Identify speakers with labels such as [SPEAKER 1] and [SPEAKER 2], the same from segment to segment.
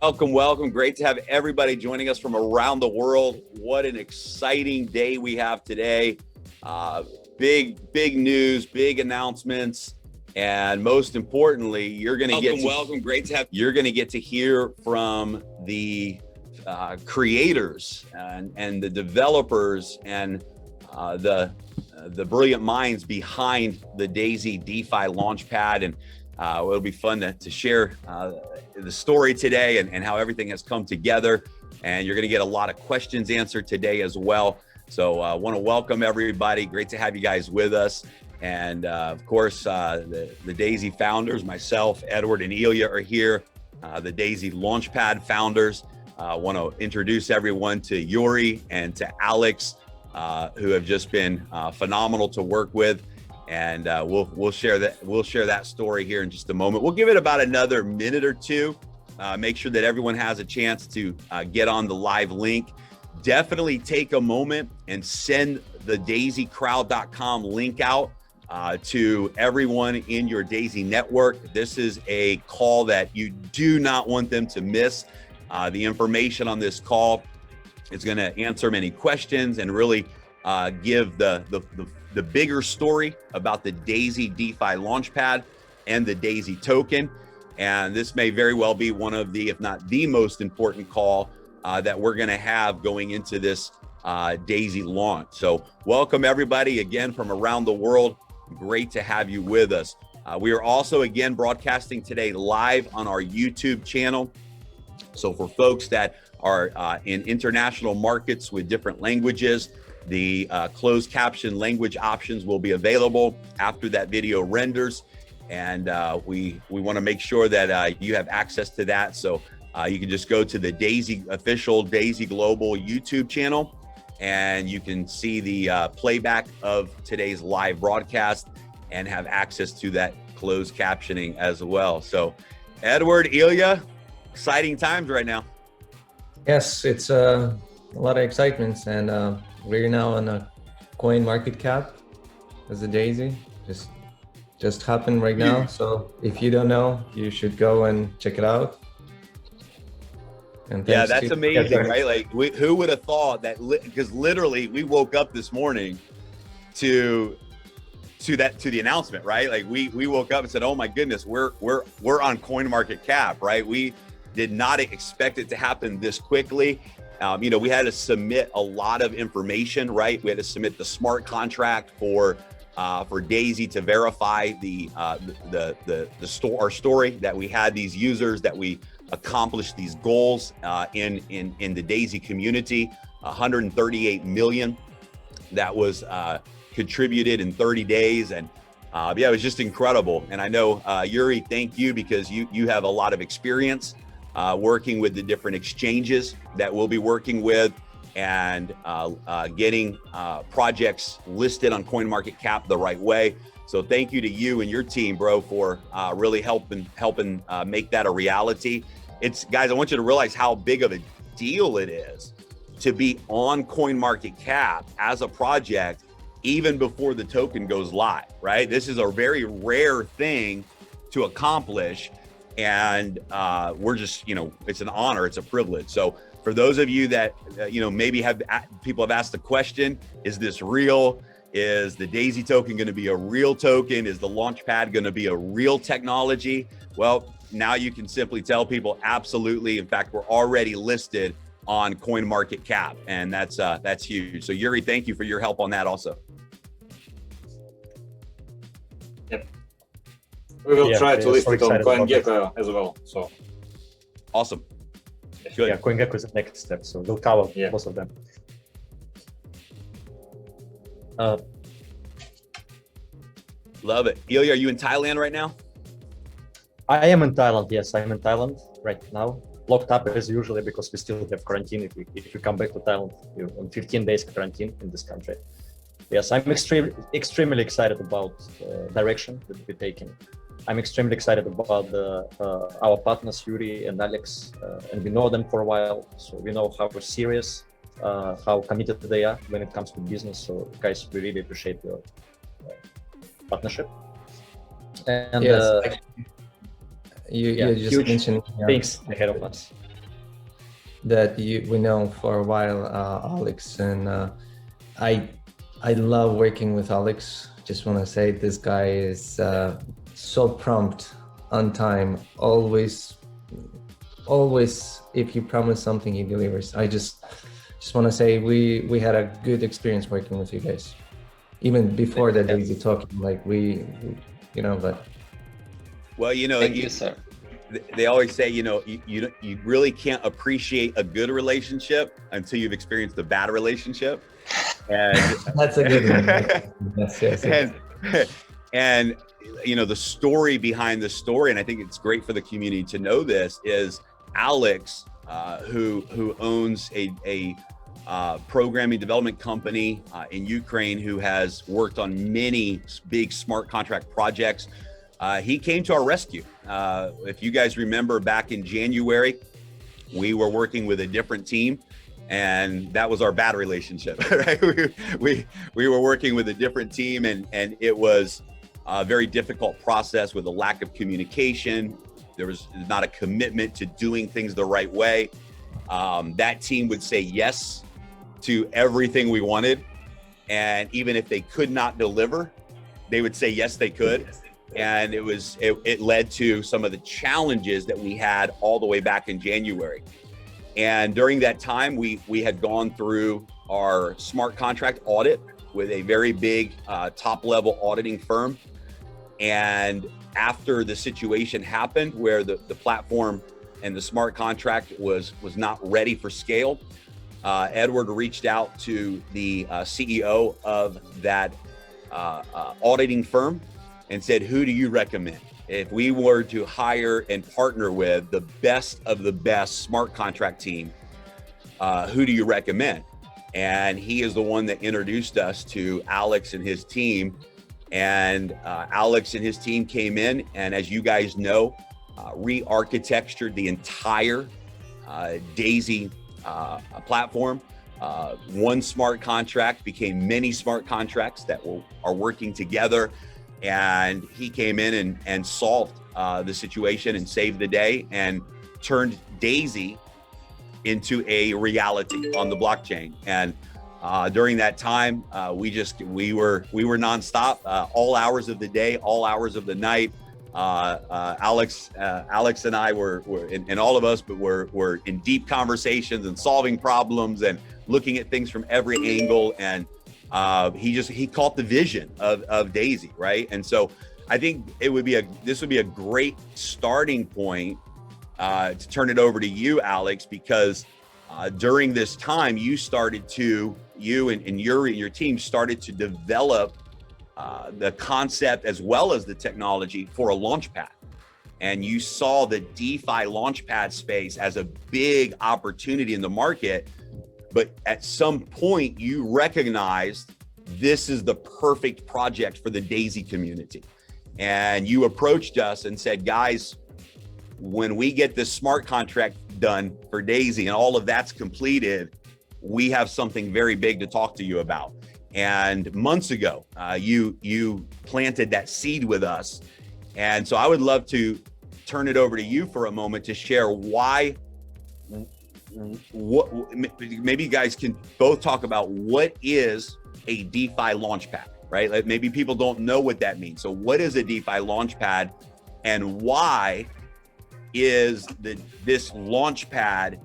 [SPEAKER 1] Welcome. Great to have everybody joining us from around the world. What an exciting day we have today. Big news, big announcements, and most importantly, you're going to you're going to get to hear from the creators and the developers and the brilliant minds behind the Daisy Defi Launchpad, and it'll be fun to share the story today and how everything has come together. And you're going to get a lot of questions answered today as well. So I want to welcome everybody. Great to have you guys with us. And of course, the Daisy founders, myself, Edward, and Ilya are here. The Daisy Launchpad founders. I want to introduce everyone to Yuri and to Alex, who have just been phenomenal to work with. And we'll share that story here in just a moment. We'll give it about another minute or two. Make sure that everyone has a chance to get on the live link. Definitely take a moment and send the daisycrowd.com link out to everyone in your Daisy network. This is a call that you do not want them to miss. The information on this call is going to answer many questions and really give the bigger story about the Daisy DeFi Launchpad and the Daisy token. And this may very well be one of the, if not the most important call that we're going to have going into this Daisy launch. So welcome everybody again from around the world. Great to have you with us. We are also again broadcasting today live on our YouTube channel. So for folks that are in international markets with different languages, the closed caption language options will be available after that video renders. And we want to make sure that you have access to that. So you can just go to the Daisy official Daisy Global YouTube channel, and you can see the playback of today's live broadcast and have access to that closed captioning as well. So Edward, Ilya, exciting times right now.
[SPEAKER 2] Yes, it's a lot of excitement, and we're now on a coin market cap as a Daisy. Just happened right now. So if you don't know, you should go and check it out. And
[SPEAKER 1] yeah, that's amazing, right? Like, who would have thought that? Because literally, we woke up this morning to the announcement, right? Like, we woke up and said, "Oh my goodness, we're on Coin Market Cap," right? We did not expect it to happen this quickly. We had to submit a lot of information, right? We had to submit the smart contract for Daisy to verify our story that we had these users, that we accomplished these goals in the Daisy community. 138 million that was contributed in 30 days, and yeah, it was just incredible. And I know Yuri, thank you, because you have a lot of experience working with the different exchanges that we'll be working with, and getting projects listed on CoinMarketCap the right way. So thank you to you and your team, bro, for really helping make that a reality. Guys, I want you to realize how big of a deal it is to be on CoinMarketCap as a project even before the token goes live, right? This is a very rare thing to accomplish, and we're just, it's an honor, it's a privilege. So for those of you that, maybe people have asked the question, is this real? Is the Daisy token going to be a real token? Is the Launchpad going to be a real technology? Well, now you can simply tell people absolutely. In fact, we're already listed on CoinMarketCap, and that's huge. So Yuri, thank you for your help on that also.
[SPEAKER 3] Yep. We will try to list it on CoinGecko as well. So
[SPEAKER 1] awesome. Good.
[SPEAKER 4] Yeah, CoinGecko is the next step, so we'll cover most of them.
[SPEAKER 1] Love it. Ilya, are you in Thailand right now?
[SPEAKER 4] I am in Thailand. Yes, I'm in Thailand right now. Locked up as usually because we still have quarantine. If you come back to Thailand, you're on 15 days quarantine in this country. Yes, I'm extremely excited about the direction that we're taking. I'm extremely excited about our partners, Yuri and Alex, and we know them for a while, so we know how serious, how committed they are when it comes to business. So guys, we really appreciate your partnership. And
[SPEAKER 2] yes, you just
[SPEAKER 4] huge
[SPEAKER 2] mentioned
[SPEAKER 4] things ahead of us.
[SPEAKER 2] that we know for a while, Alex, and I love working with Alex. Just want to say this guy is so prompt, on time, always. If you promise something, he delivers. I just want to say we had a good experience working with you guys, even before the Daisy talking. Like we but.
[SPEAKER 1] Well,
[SPEAKER 5] thank you, sir.
[SPEAKER 1] They always say, you really can't appreciate a good relationship until you've experienced a bad relationship. And
[SPEAKER 2] that's a good one. Yes.
[SPEAKER 1] And the story behind the story, and I think it's great for the community to know this, is Alex, who owns a programming development company in Ukraine, who has worked on many big smart contract projects. He came to our rescue. If you guys remember, back in January, we were working with a different team, and that was our bad relationship, right? We were working with a different team, and it was a very difficult process with a lack of communication. There was not a commitment to doing things the right way. That team would say yes to everything we wanted, and even if they could not deliver, they would say yes, they could. And it led to some of the challenges that we had all the way back in January. And during that time, we had gone through our smart contract audit with a very big top level auditing firm. And after the situation happened where the platform and the smart contract was not ready for scale, Edward reached out to the CEO of that auditing firm and said, who do you recommend? If we were to hire and partner with the best of the best smart contract team, who do you recommend? And he is the one that introduced us to Alex and his team. And Alex and his team came in, and as you guys know, re-architectured the entire Daisy platform. One smart contract became many smart contracts that are working together. And he came in and solved the situation and saved the day and turned Daisy into a reality on the blockchain. And during that time, we were nonstop, all hours of the day, all hours of the night. Alex and I were and all of us, but were in deep conversations and solving problems and looking at things from every angle. And he caught the vision of Daisy, right? And so I think this would be a great starting point to turn it over to you, Alex, because during this time you and your team started to develop the concept as well as the technology for a launchpad. And you saw the DeFi launchpad space as a big opportunity in the market. But at some point, you recognized this is the perfect project for the Daisy community. And you approached us and said, guys, when we get this smart contract done for Daisy and all of that's completed, we have something very big to talk to you about. And months ago, you planted that seed with us. And so I would love to turn it over to you for a moment to share why. Maybe you guys can both talk about what is a DeFi launchpad, right? Like maybe people don't know what that means. So what is a DeFi launchpad, and why is this launchpad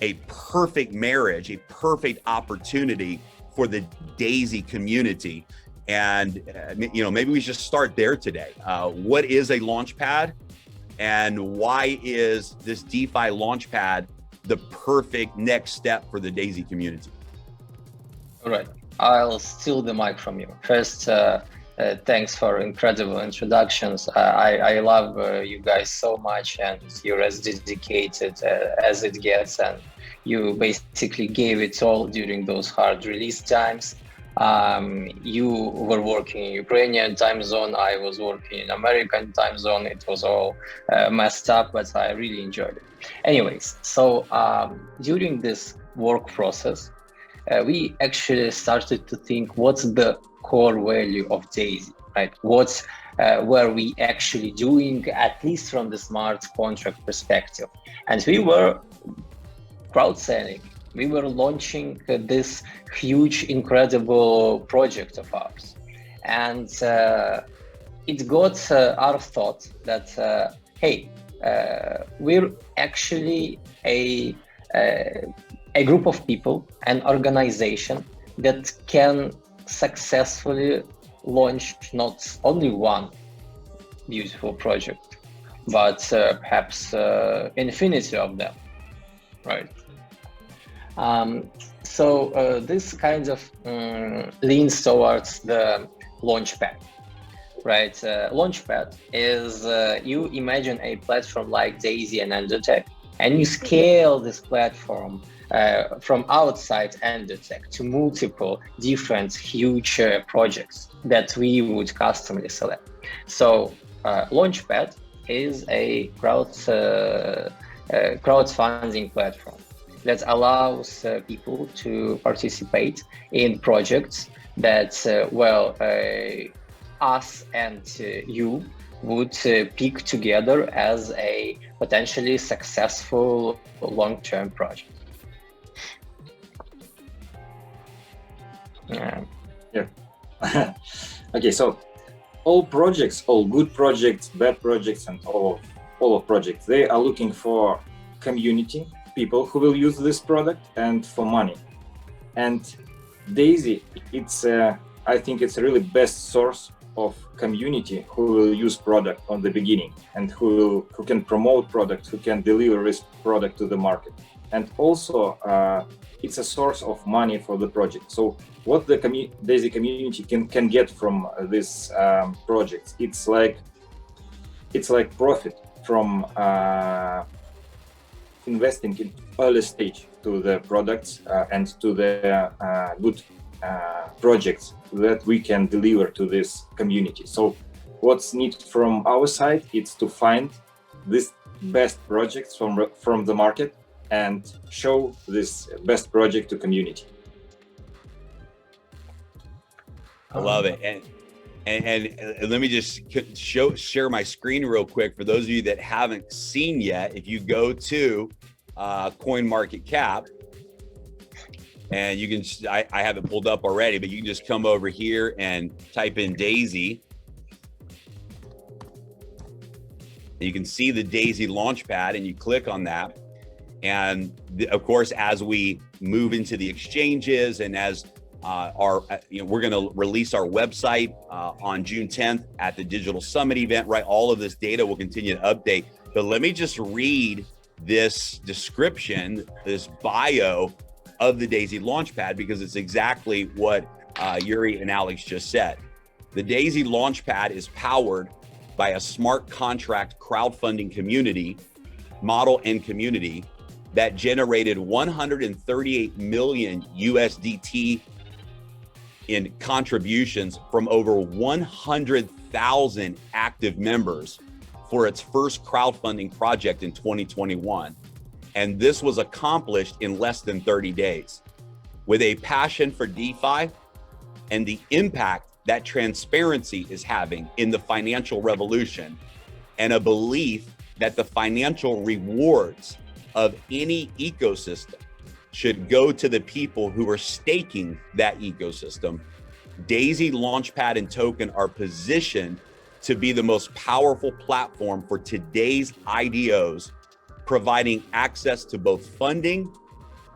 [SPEAKER 1] a perfect marriage, a perfect opportunity for the Daisy community? And maybe we should start there today. What is a launchpad, and why is this DeFi launchpad the perfect next step for the Daisy community?
[SPEAKER 5] All right, I'll steal the mic from you. First, thanks for incredible introductions. I love you guys so much, and you're as dedicated as it gets, and you basically gave it all during those hard release times. You were working in Ukrainian time zone, I was working in American time zone. It was all messed up, but I really enjoyed it. Anyways, so during this work process, we actually started to think, what's the core value of Daisy, right? What's were we actually doing, at least from the smart contract perspective? And we were crowd selling. We were launching this huge, incredible project of ours. And it got our thought that, hey, we're actually a group of people, an organization that can successfully launch not only one beautiful project, but perhaps infinity of them, right? So this kind of leans towards the Launchpad, right? Launchpad is, you imagine a platform like Daisy and Endotech, and you scale this platform from outside Endotech to multiple different huge projects that we would customly select. So Launchpad is a crowdfunding platform that allows people to participate in projects that, us and you would pick together as a potentially successful long-term project.
[SPEAKER 3] Yeah. Okay, so all projects, all good projects, bad projects, and all of projects, they are looking for community, people who will use this product, and for money. And Daisy, it's I think it's a really best source of community who will use product on the beginning, and who can promote product, who can deliver this product to the market. And also it's a source of money for the project. So what the Daisy community can get from this project, it's like profit from investing in early stage to the products and to the good projects that we can deliver to this community. So what's needed from our side is to find this best projects from the market and show this best project to community.
[SPEAKER 1] I love it. And let me just share my screen real quick for those of you that haven't seen yet. If you go to CoinMarketCap, and you can, I have it pulled up already, but you can just come over here and type in Daisy. You can see the Daisy Launchpad, and you click on that. And of course, as we move into the exchanges, and as we're going to release our website on June 10th at the Digital Summit event, right? All of this data will continue to update. But let me just read this description, this bio of the Daisy Launchpad, because it's exactly what Yuri and Alex just said. The Daisy Launchpad is powered by a smart contract crowdfunding community model and community that generated 138 million USDT in contributions from over 100,000 active members for its first crowdfunding project in 2021. And this was accomplished in less than 30 days. With a passion for DeFi and the impact that transparency is having in the financial revolution, and a belief that the financial rewards of any ecosystem should go to the people who are staking that ecosystem, Daisy Launchpad and Token are positioned to be the most powerful platform for today's IDOs, providing access to both funding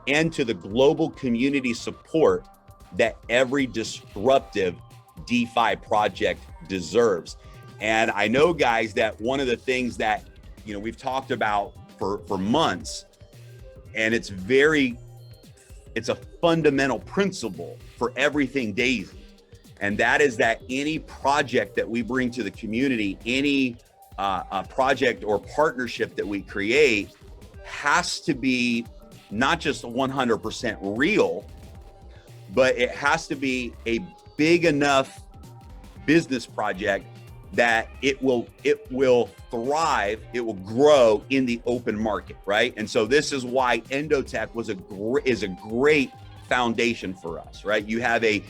[SPEAKER 1] and to the global community support that every disruptive DeFi project deserves. And I know, guys, that one of the things that we've talked about for months, and it's a fundamental principle for everything Daisy, and that is that any project that we bring to the community, any project or partnership that we create, has to be not just 100% real, but it has to be a big enough business project that it will thrive, it will grow in the open market, right? And so this is why Endotech is a great foundation for us, right? You have a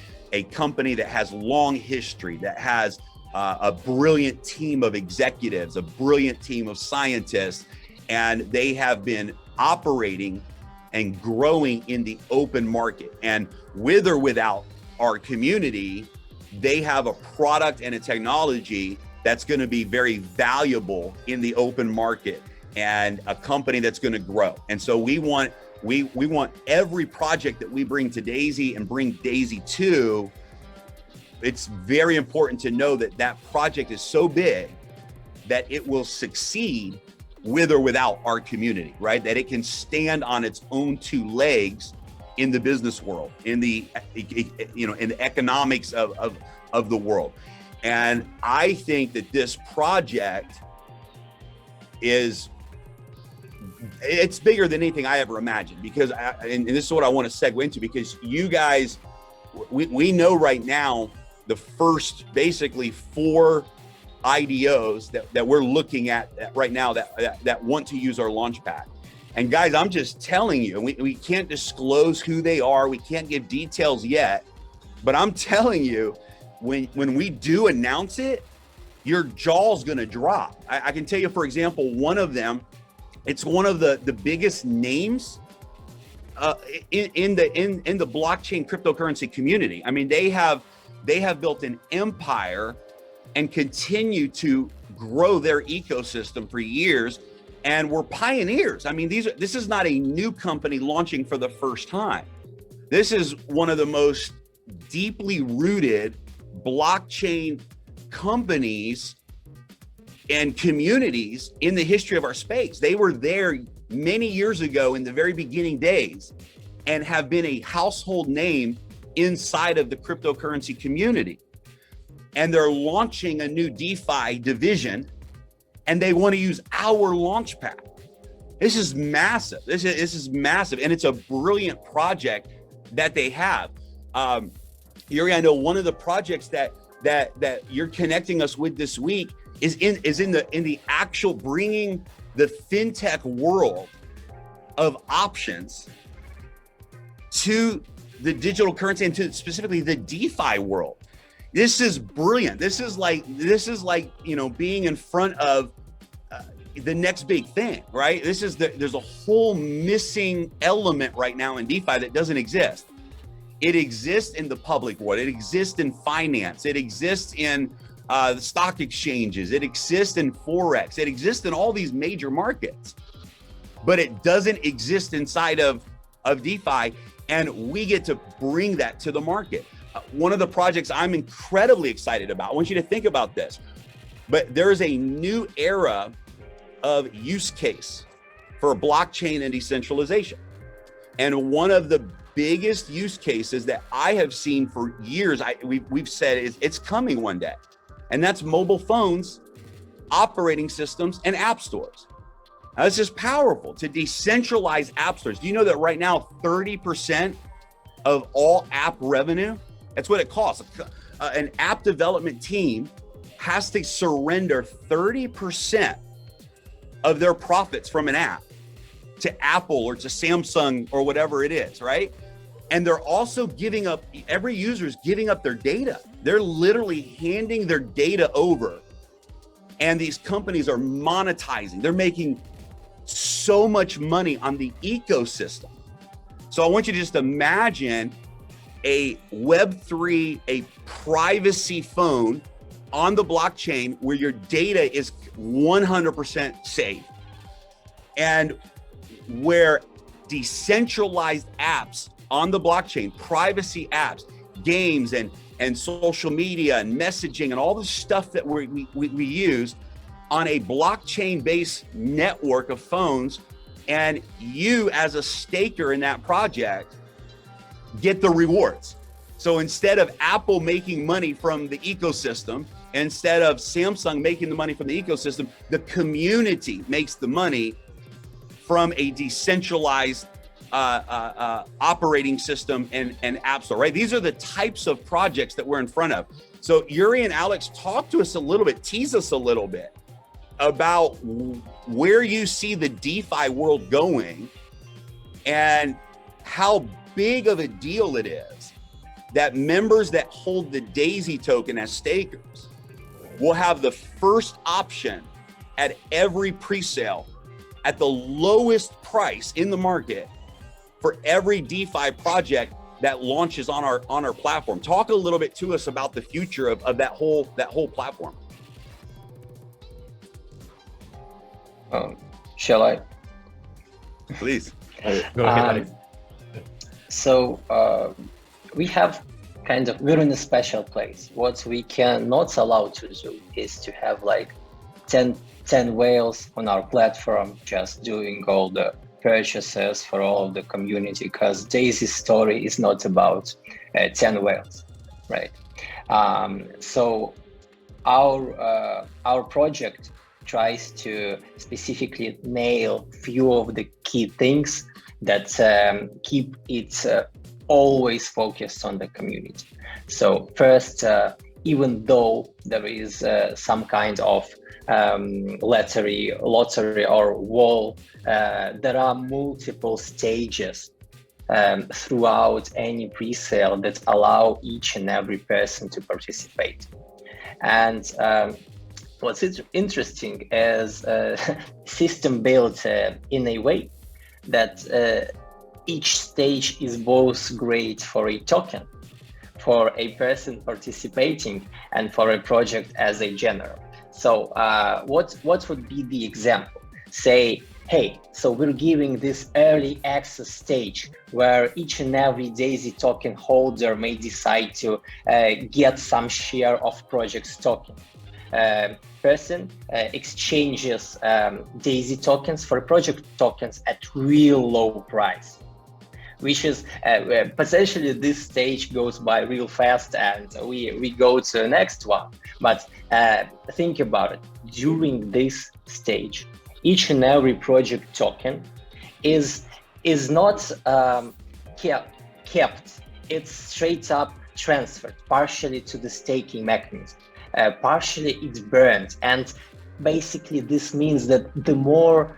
[SPEAKER 1] company that has long history, that has a brilliant team of executives, a brilliant team of scientists, and they have been operating and growing in the open market. And with or without our community, they have a product and a technology that's going to be very valuable in the open market and a company that's going to grow. And so we want every project that we bring to Daisy and bring Daisy to, it's very important to know that that project is so big that it will succeed with or without our community, right? That it can stand on its own two legs in the business world, in the, in the economics of the world. And I think that this project it's bigger than anything I ever imagined, because and this is what I want to segue into, because you guys, we know right now the first basically 4 IDOs that we're looking at right now that want to use our Launchpad. And guys, I'm just telling you, we can't disclose who they are. We can't give details yet, but I'm telling you, when we do announce it, your jaw's gonna drop. I can tell you, for example, one of them, it's one of the biggest names in the blockchain cryptocurrency community. I mean, they have built an empire and continue to grow their ecosystem for years, and we're pioneers. I mean, this is not a new company launching for the first time. This is one of the most deeply rooted blockchain companies and communities in the history of our space. They were there many years ago in the very beginning days and have been a household name inside of the cryptocurrency community. And they're launching a new DeFi division, and they want to use our Launchpad. This is massive. This is massive, and it's a brilliant project that they have. Yuri, I know one of the projects that you're connecting us with this week is in the actual bringing the fintech world of options to the digital currency and to specifically the DeFi world. This is brilliant. This is like being in front of the next big thing, right? There's a whole missing element right now in DeFi that doesn't exist. It exists in the public world. It exists in finance. It exists in the stock exchanges. It exists in Forex. It exists in all these major markets, but it doesn't exist inside of DeFi, and we get to bring that to the market. One of the projects I'm incredibly excited about, I want you to think about this, but there is a new era of use case for blockchain and decentralization. And one of the biggest use cases that I have seen for years, we've said it's coming one day. And that's mobile phones, operating systems, and app stores. Now, this is powerful to decentralize app stores. Do you know that right now 30% of all app revenue, that's what it costs. An app development team has to surrender 30% of their profits from an app to Apple or to Samsung or whatever it is, right? And they're also giving up, every user is giving up their data. They're literally handing their data over, and these companies are monetizing. They're making so much money on the ecosystem. So I want you to just imagine a Web3, a privacy phone on the blockchain where your data is 100% safe, and where decentralized apps on the blockchain, privacy apps, games and social media and messaging and all the stuff that we use on a blockchain-based network of phones, and you as a staker in that project get the rewards. So instead of Apple making money from the ecosystem, instead of Samsung making the money from the ecosystem, the community makes the money from a decentralized operating system and app store, right? These are the types of projects that we're in front of. So Yuri and Alex, talk to us a little bit, tease us a little bit about where you see the DeFi world going and how big of a deal it is that members that hold the Daisy token as stakers will have the first option at every pre-sale at the lowest price in the market for every DeFi project that launches on our platform. Talk a little bit to us about the future of that whole platform.
[SPEAKER 5] Shall I?
[SPEAKER 1] Please.
[SPEAKER 4] Go ahead.
[SPEAKER 5] So we have we're in a special place. What we cannot allow to do is to have like 10 whales on our platform just doing all the purchases for all of the community, because Daisy's story is not about 10 whales, right? So our project tries to specifically nail few of the key things that keep it always focused on the community. So first, even though there is some kind of lottery or wall, there are multiple stages throughout any pre-sale that allow each and every person to participate. And what's interesting is system built in a way that each stage is both great for a token, for a person participating, and for a project as a general. So what would be the example? Say, hey, so we're giving this early access stage where each and every Daisy token holder may decide to get some share of project's token. Person exchanges Daisy tokens for project tokens at real low price, which is potentially this stage goes by real fast and we go to the next one. But think about it, during this stage, each and every project token is not kept, it's straight up transferred, partially to the staking mechanism, partially it's burned. And basically this means that the more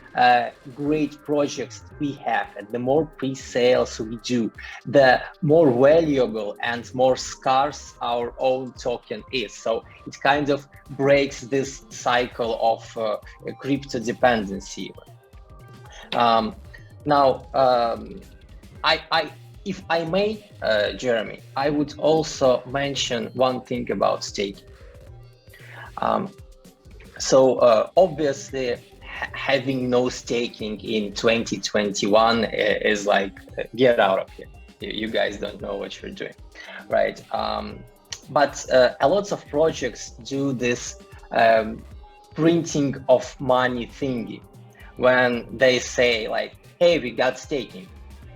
[SPEAKER 5] great projects we have and the more pre-sales we do, the more valuable and more scarce our own token is. So it kind of breaks this cycle of crypto dependency. If I may, Jeremy, I would also mention one thing about staking. So obviously having no staking in 2021 is like, get out of here. You guys don't know what you're doing, right? But a lot of projects do this printing of money thingy when they say like, hey, we got staking.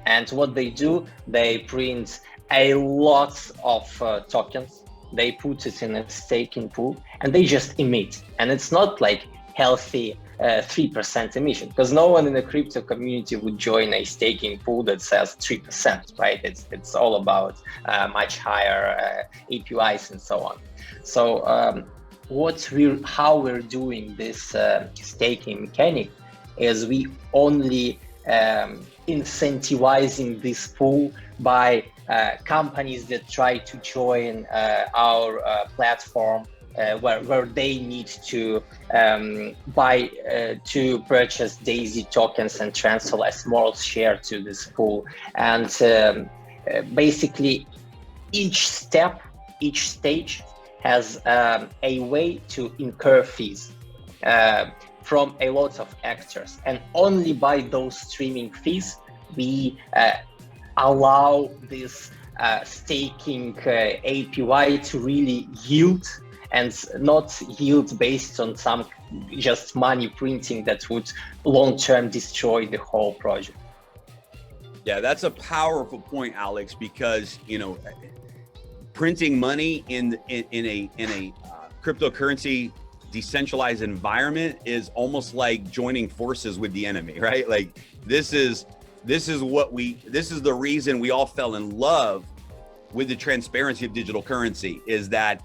[SPEAKER 5] And what they do, they print a lot of tokens. They put it in a staking pool and they just emit. And it's not like healthy 3% emission, because no one in the crypto community would join a staking pool that says 3%, right? It's all about much higher APIs and so on. So how we're doing this staking mechanic is we only incentivizing this pool by companies that try to join our platform, where they need to buy to purchase Daisy tokens and transfer a small share to this pool. And basically each stage has a way to incur fees from a lot of actors, and only by those streaming fees we allow this staking API to really yield, and not yield based on some just money printing that would long-term destroy the whole project.
[SPEAKER 1] Yeah, that's a powerful point, Alex, because printing money in a cryptocurrency decentralized environment is almost like joining forces with the enemy, right? Like this is the reason we all fell in love with the transparency of digital currency, is that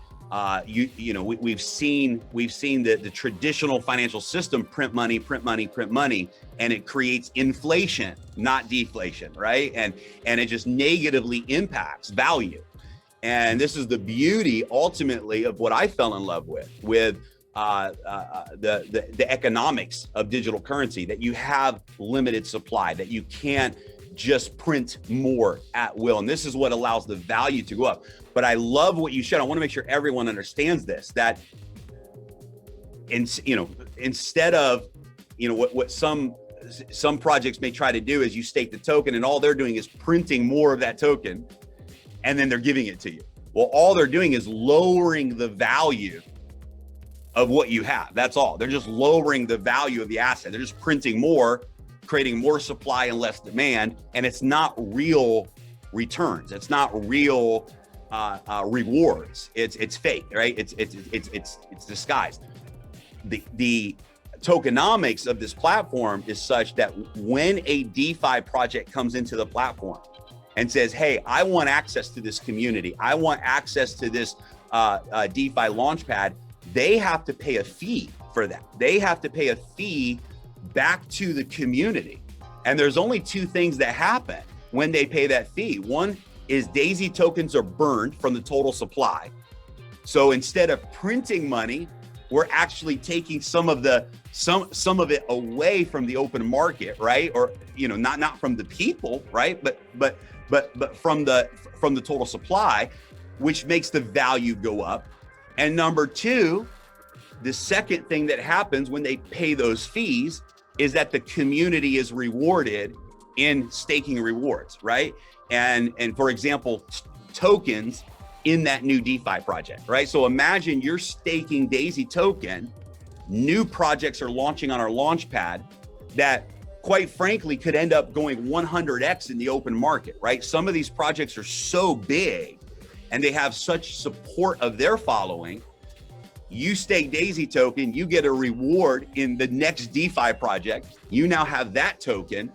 [SPEAKER 1] we've seen the traditional financial system print money, and it creates inflation, not deflation, right? And it just negatively impacts value. And this is the beauty ultimately of what I fell in love with the economics of digital currency, that you have limited supply, that you can't just print more at will. And this is what allows the value to go up. But I love what you said. I want to make sure everyone understands this, that instead of, what some projects may try to do is you stake the token and all they're doing is printing more of that token and then they're giving it to you. Well, all they're doing is lowering the value of what you have. That's all. They're just lowering the value of the asset. They're just printing more, creating more supply and less demand, and it's not real returns. It's not real rewards. It's fake, right? It's disguised. The tokenomics of this platform is such that when a DeFi project comes into the platform and says, hey, I want access to this community, I want access to this DeFi Launchpad, they have to pay a fee for that. They have to pay a fee back to the community. And there's only two things that happen when they pay that fee. One is DAISY tokens are burned from the total supply. So instead of printing money, we're actually taking some of it away from the open market, right? Or not from the people, right? But from the total supply, which makes the value go up. And number two, the second thing that happens when they pay those fees is that the community is rewarded in staking rewards, right? And for example, tokens in that new DeFi project, right? So imagine you're staking Daisy token, new projects are launching on our launchpad that quite frankly could end up going 100x in the open market, right? Some of these projects are so big and they have such support of their following. You stake Daisy token, you get a reward in the next DeFi project. You now have that token,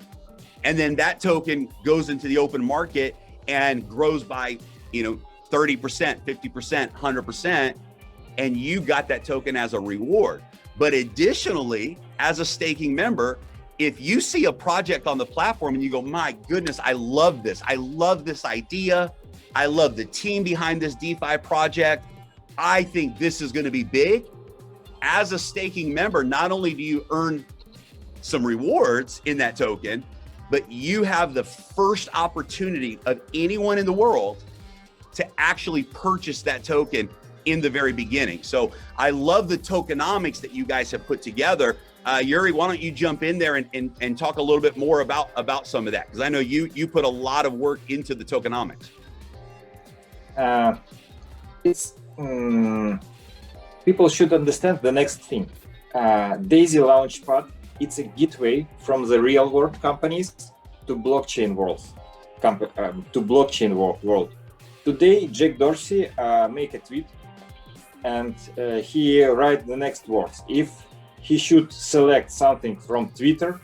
[SPEAKER 1] and then that token goes into the open market and grows by 30%, 50%, 100%, and you got that token as a reward. But additionally, as a staking member, if you see a project on the platform and you go, my goodness, I love this. I love this idea. I love the team behind this DeFi project. I think this is going to be big. As a staking member, not only do you earn some rewards in that token, but you have the first opportunity of anyone in the world to actually purchase that token in the very beginning. So I love the tokenomics that you guys have put together. Yuri, why don't you jump in there and talk a little bit more about some of that? Because I know you put a lot of work into the tokenomics.
[SPEAKER 3] People should understand the next thing. Daisy Launchpad, it's a gateway from the real world companies to blockchain world. Today, Jack Dorsey make a tweet and he write the next words. If he should select something from Twitter,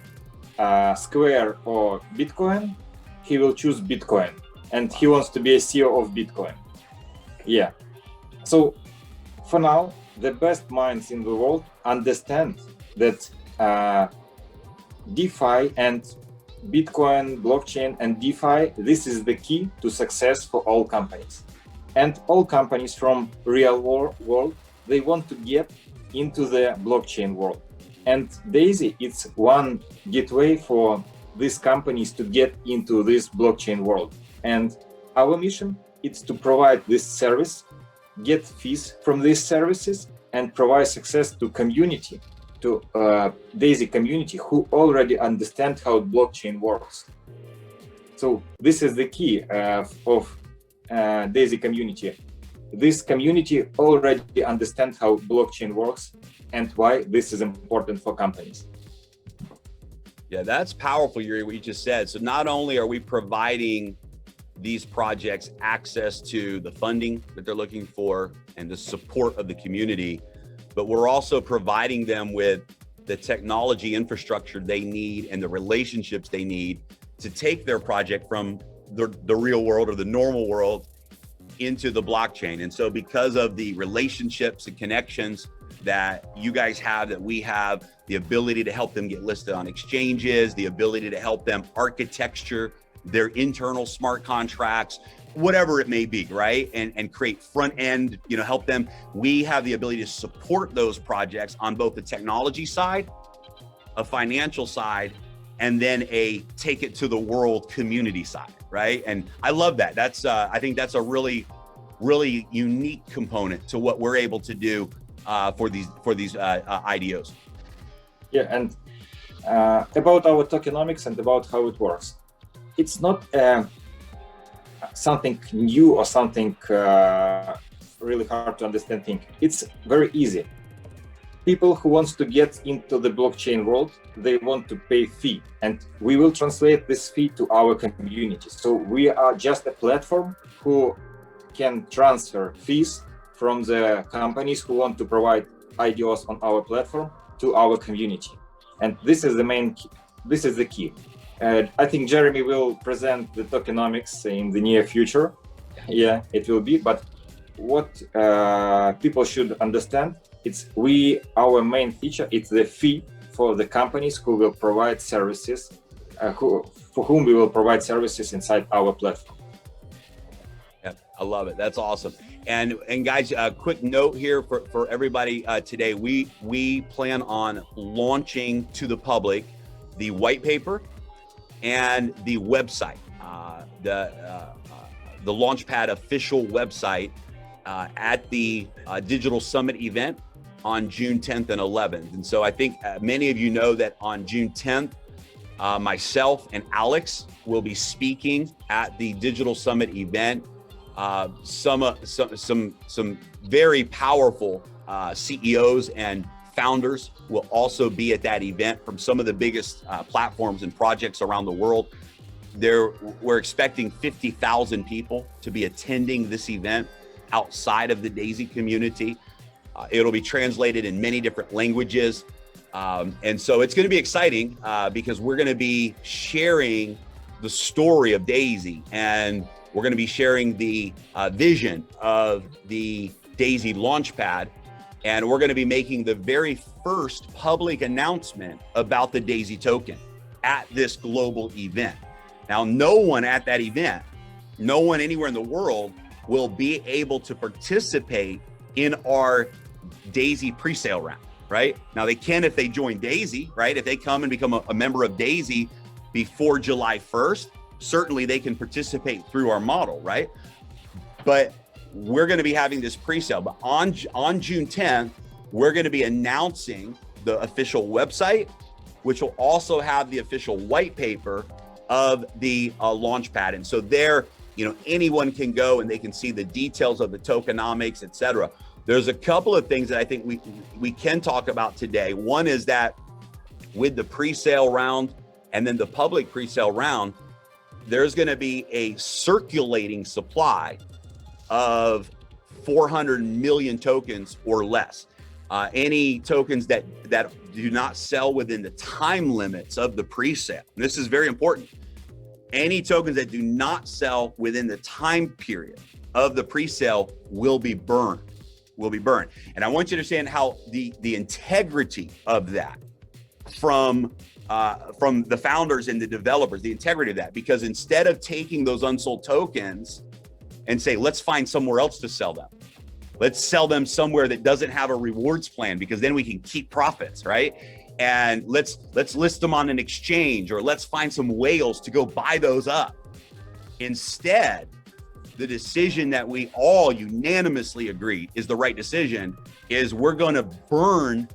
[SPEAKER 3] Square or Bitcoin, he will choose Bitcoin, and he wants to be a CEO of Bitcoin. Yeah. So for now, the best minds in the world understand that DeFi and Bitcoin, blockchain and DeFi, this is the key to success for all companies. And all companies from real world, they want to get into the blockchain world. And Daisy, it's one gateway for these companies to get into this blockchain world. And our mission is to provide this service, get fees from these services, and provide success to community, to Daisy community who already understand how blockchain works. So this is the key of Daisy community. This community already understands how blockchain works and why this is important for companies.
[SPEAKER 1] Yeah, that's powerful, Yuri, what you just said. So not only are we providing these projects access to the funding that they're looking for and the support of the community, but we're also providing them with the technology infrastructure they need and the relationships they need to take their project from the real world or the normal world into the blockchain. And so because of the relationships and connections that you guys have, that we have, the ability to help them get listed on exchanges, the ability to help them architecture their internal smart contracts, whatever it may be, right? And create front end, help them. We have the ability to support those projects on both the technology side, a financial side, and then a take it to the world community side, right? And I love that. That's I think that's a really unique component to what we're able to do for these IDOs.
[SPEAKER 3] Yeah, and about our tokenomics and about how it works. It's not something new or something really hard to understand thing. It's very easy. People who wants to get into the blockchain world, they want to pay fee, and we will translate this fee to our community. So we are just a platform who can transfer fees from the companies who want to provide IDOs on our platform to our community. And this is the key. I think Jeremy will present the tokenomics in the near future. Yeah, it will be. But what people should understand, our main feature, it's the fee for the companies who will provide services, for whom we will provide services inside our platform.
[SPEAKER 1] Yeah, I love it. That's awesome. And guys, a quick note here for everybody today. We plan on launching to the public the white paper and the website, the Launchpad official website at the Digital Summit event on June 10th and 11th. And so I think many of you know that on June 10th, myself and Alex will be speaking at the Digital Summit event. Some very powerful CEOs and founders will also be at that event from some of the biggest platforms and projects around the world. We're expecting 50,000 people to be attending this event outside of the DAISY community. It'll be translated in many different languages. And so it's going to be exciting because we're going to be sharing the story of DAISY, and we're going to be sharing the vision of the DAISY Launchpad, and we're going to be making the very first public announcement about the DAISY token at this global event. Now, no one at that event, no one anywhere in the world will be able to participate in our DAISY presale round, right? Now, they can if they join DAISY, right? If they come and become a member of DAISY before July 1st, certainly they can participate through our model, right? But we're going to be having this pre-sale. But on June 10th, we're going to be announcing the official website, which will also have the official white paper of the Launchpad. And so there, anyone can go and they can see the details of the tokenomics, et cetera. There's a couple of things that I think we can talk about today. One is that with the pre-sale round and then the public pre-sale round, there's going to be a circulating supply of 400 million tokens or less. Any tokens that do not sell within the time limits of the pre-sale. And this is very important. Any tokens that do not sell within the time period of the pre-sale will be burned. And I want you to understand how the integrity of that from the founders and the developers, the integrity of that, because instead of taking those unsold tokens and say, let's find somewhere else to sell them. Let's sell them somewhere that doesn't have a rewards plan, because then we can keep profits, right? And let's list them on an exchange, or let's find some whales to go buy those up. Instead, the decision that we all unanimously agreed is the right decision is we're going to burn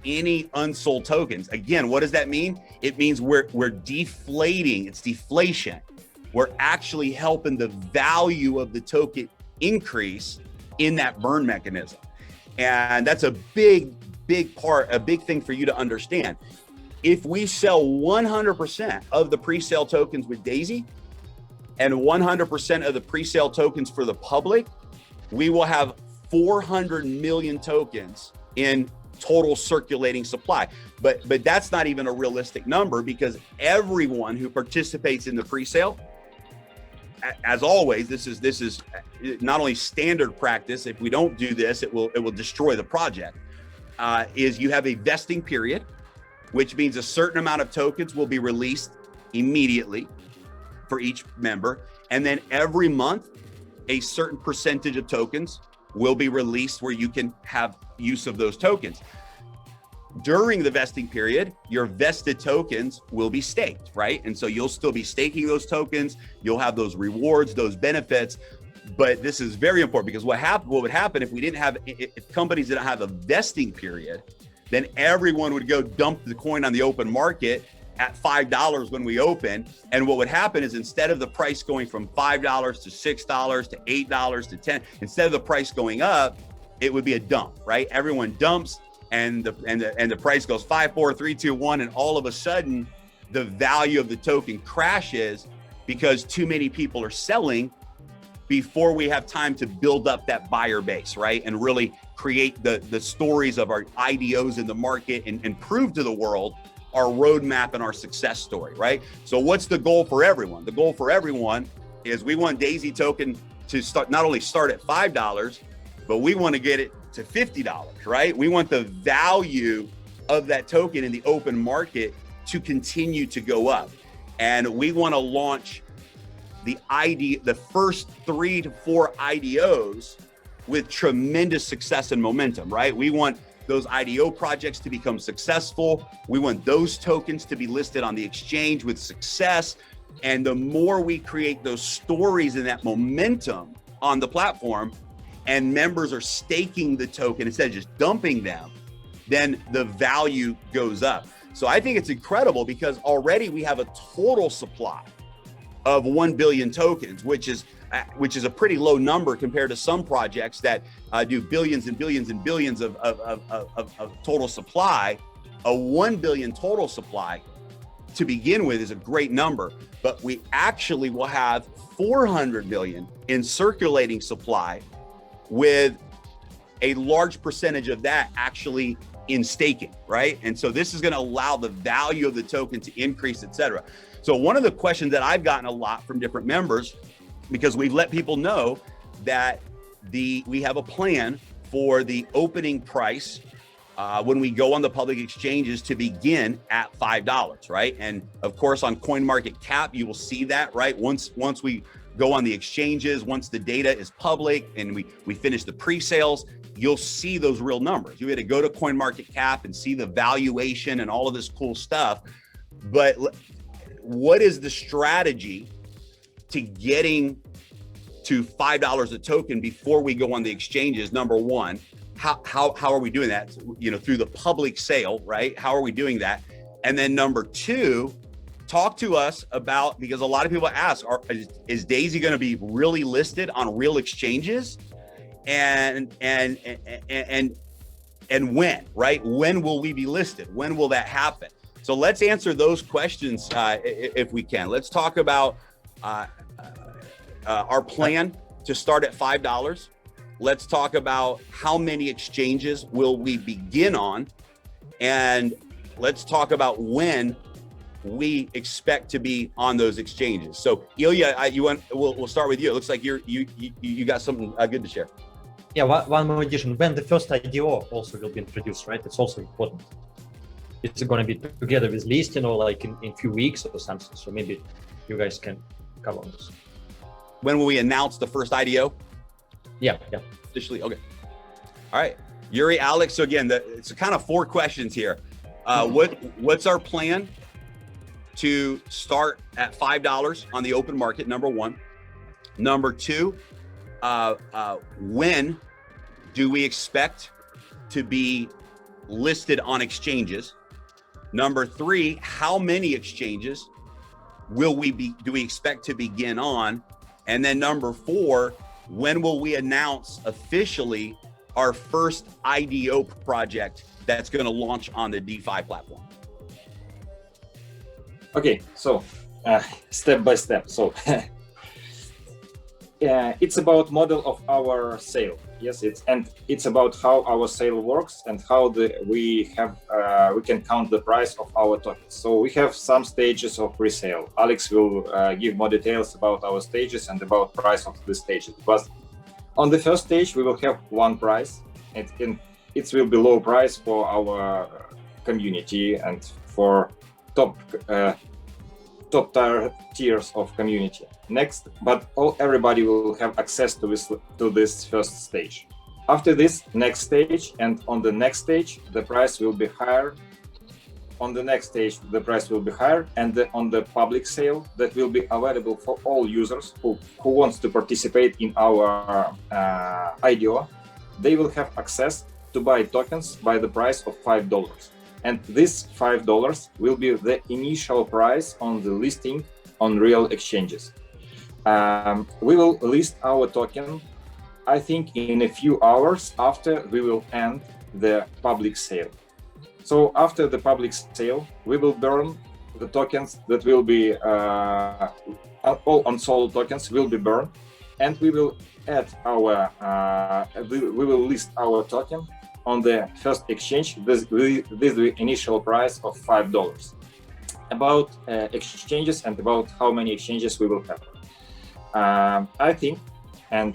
[SPEAKER 1] any unsold tokens. Again, what does that mean? It means we're deflating. It's deflation. We're actually helping the value of the token increase in that burn mechanism. And that's a big part, a big thing for you to understand. If we sell 100% of the pre-sale tokens with DAISY and 100% of the pre-sale tokens for the public, we will have 400 million tokens in total circulating supply. But that's not even a realistic number, because everyone who participates in the pre-sale, as always, this is not only standard practice. If we don't do this, it will destroy the project. Is you have a vesting period, which means a certain amount of tokens will be released immediately for each member, and then every month a certain percentage of tokens will be released where you can have use of those tokens. during the vesting period, your vested tokens will be staked, right? And so you'll still be staking those tokens. You'll have those rewards, those benefits. But this is very important because what would happen if we didn't have, if companies didn't have a vesting period, then everyone would go dump the coin on the open market at $5 when we open. And what would happen is instead of the price going from $5 to $6 to $8 to $10, instead of the price going up, it would be a dump, right? Everyone dumps and the price goes 5, 4, 3, 2, 1, and all of a sudden the value of the token crashes because too many people are selling before we have time to build up that buyer base, right? And really create the stories of our IDOs in the market and prove to the world our roadmap and our success story, right? So what's the goal for everyone? The goal for everyone is we want Daisy token to not only start at $5, but we want to get it to $50, right? We want the value of that token in the open market to continue to go up. And we want to launch the first 3 to 4 IDOs with tremendous success and momentum, right? We want those IDO projects to become successful. We want those tokens to be listed on the exchange with success. And the more we create those stories and that momentum on the platform, and members are staking the token instead of just dumping them, then the value goes up. So I think it's incredible because already we have a total supply of 1 billion tokens, which is a pretty low number compared to some projects that do billions and billions and billions of total supply. A 1 billion total supply to begin with is a great number, but we actually will have 400 million in circulating supply, with a large percentage of that actually in staking, right? And so this is going to allow the value of the token to increase, et cetera. So one of the questions that I've gotten a lot from different members, because we've let people know that we have a plan for the opening price when we go on the public exchanges to begin at $5, right? And of course on CoinMarketCap, you will see that, right? Once we go on the exchanges, once the data is public and we finish the pre-sales, you'll see those real numbers. You had to go to CoinMarketCap and see the valuation and all of this cool stuff. But what is the strategy to getting to $5 a token before we go on the exchanges? Number one, how are we doing that? You know, through the public sale, right? How are we doing that? And then number two, talk to us about, because a lot of people ask, is Daisy going to be really listed on real exchanges? And when, right? When will we be listed? When will that happen? So let's answer those questions if we can. Let's talk about our plan to start at $5. Let's talk about how many exchanges will we begin on, and let's talk about when we expect to be on those exchanges. So Ilya, we'll start with you. It looks like you got something good to share.
[SPEAKER 4] Yeah, one more addition. When the first IDO also will be introduced, right? It's also important. It's going to be together with listing or like in few weeks or something. So maybe you guys can cover this.
[SPEAKER 1] When will we announce the first IDO?
[SPEAKER 4] Yeah.
[SPEAKER 1] Officially, okay. All right, Yuri, Alex. So again, it's kind of 4 questions here. What's our plan to start at $5 on the open market? Number one. Number two, when do we expect to be listed on exchanges? Number three, how many exchanges do we expect to begin on? And then number four, when will we announce officially our first IDO project that's going to launch on the DeFi platform?
[SPEAKER 3] Okay, so step by step. So it's about model of our sale. Yes, it's about how our sale works and how we can count the price of our tokens. So we have some stages of pre-sale. Alex will give more details about our stages and about price of the stages. But on the first stage, we will have one price. It will be low price for our community and for top tiers of community. Next, but everybody will have access to this first stage. After this, next stage, and on the next stage, the price will be higher. On the next stage, the price will be higher, and on the public sale that will be available for all users who wants to participate in our IDO, they will have access to buy tokens by the price of $5. And this $5 will be the initial price on the listing on real exchanges. We will list our token, I think, in a few hours after we will end the public sale. So after the public sale, we will burn the tokens that will be all unsold tokens will be burned, and we will add our we will list our token on the first exchange. This the initial price of $5. About exchanges and about how many exchanges we will have, I think, and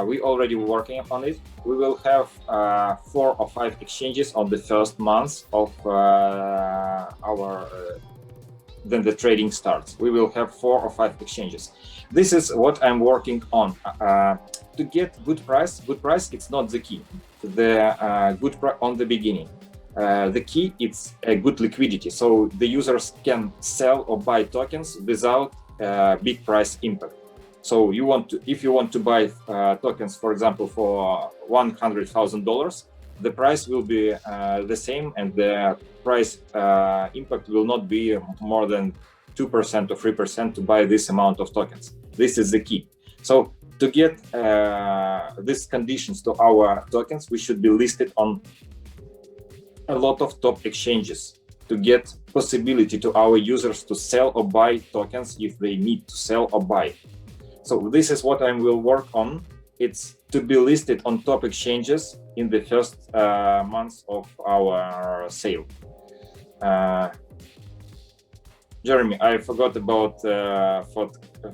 [SPEAKER 3] we already working on it. We will have 4 or 5 exchanges on the first month of then the trading starts. We will have 4 or 5 exchanges. This is what I'm working on. To get good price, it's not the key. The good price on the beginning. The key is a good liquidity, so the users can sell or buy tokens without big price impact. So if you want to buy tokens, for example, for $100,000, the price will be the same, and the price impact will not be more than 2% or 3% to buy this amount of tokens. This is the key. So to get these conditions to our tokens, we should be listed on a lot of top exchanges to get possibility to our users to sell or buy tokens if they need to sell or buy. So this is what I will work on. It's to be listed on top exchanges in the first months of our sale. Jeremy, I forgot about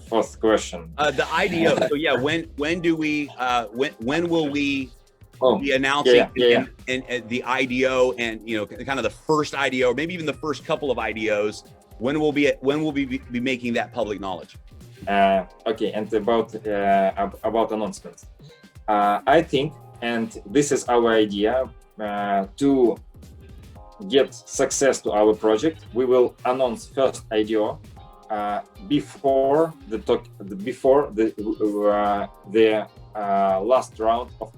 [SPEAKER 3] fourth question.
[SPEAKER 1] The IDO. So yeah, when will we be announcing and the IDO, and kind of the first IDO, or maybe even the first couple of IDOs? When will we be making that public knowledge?
[SPEAKER 3] Okay, and about announcements, I think, and this is our idea, to get success to our project, we will announce first IDO before the last round of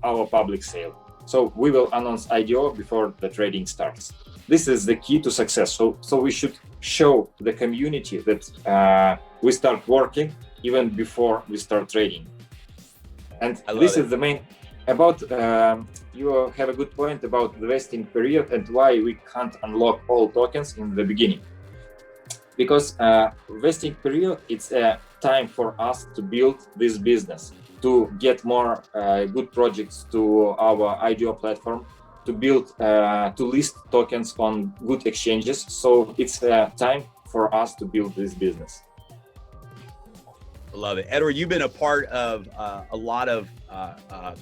[SPEAKER 3] our public sale. So we will announce IDO before the trading starts. This is the key to success. So we should show the community that we start working even before we start trading. And this is the main about you have a good point about the vesting period and why we can't unlock all tokens in the beginning. Because vesting period, it's a time for us to build this business, to get more good projects to our IDO platform, to build, to list tokens on good exchanges. So it's time for us to build this business.
[SPEAKER 1] I love it. Edward, you've been a part of a lot of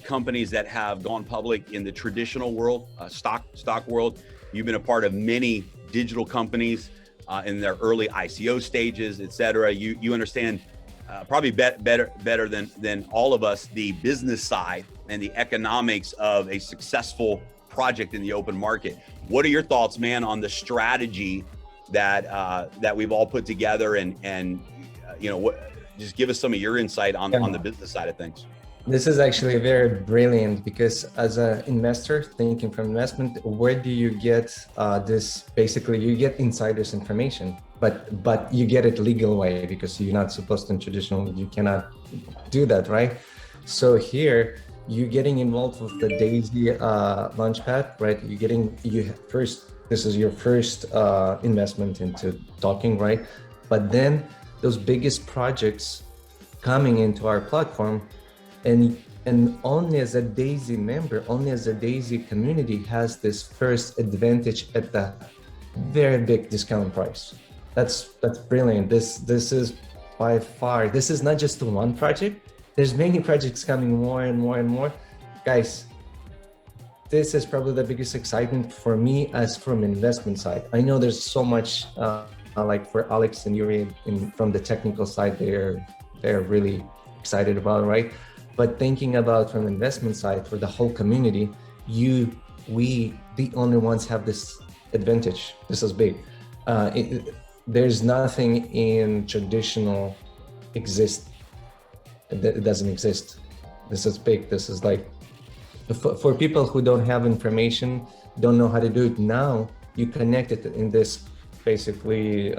[SPEAKER 1] companies that have gone public in the traditional world, stock world. You've been a part of many digital companies in their early ICO stages, et cetera. You understand probably better than all of us the business side and the economics of a successful project in the open market. What are your thoughts, man, on the strategy that we've all put together, and just give us some of your insight on the business side of things.
[SPEAKER 2] This is actually very brilliant, because as an investor thinking from investment, where do you get this? Basically, you get insiders information, but you get it legal way, because you're not supposed to in traditional, you cannot do that, right? So here, you're getting involved with the Daisy Launchpad, right? This is your first investment into talking, right? But then those biggest projects coming into our platform, and only as a Daisy member, only as a Daisy community has this first advantage at the very big discount price. That's brilliant. This is by far, this is not just one project. There's many projects coming more and more and more. Guys, this is probably the biggest excitement for me as from investment side. I know there's so much like for Alex and Yuri from the technical side, they're really excited about it, right? But thinking about from the investment side for the whole community, we the only ones have this advantage. This is big. There's nothing in traditional exist that doesn't exist. This is big. This is like for people who don't have information, don't know how to do it now, you connect it in this basically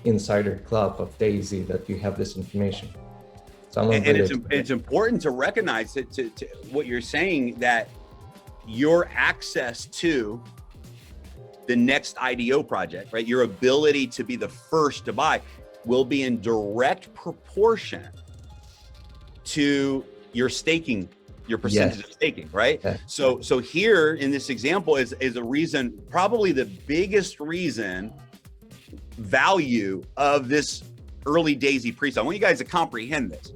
[SPEAKER 2] insider club of Daisy that you have this information. So
[SPEAKER 1] and it's important to recognize it to what you're saying, that your access to the next IDO project, right? Your ability to be the first to buy will be in direct proportion to your staking, your percentage of staking, right?
[SPEAKER 2] Yeah.
[SPEAKER 1] So here in this example is a reason, probably the biggest reason value of this early Daisy pre-sale. I want you guys to comprehend this.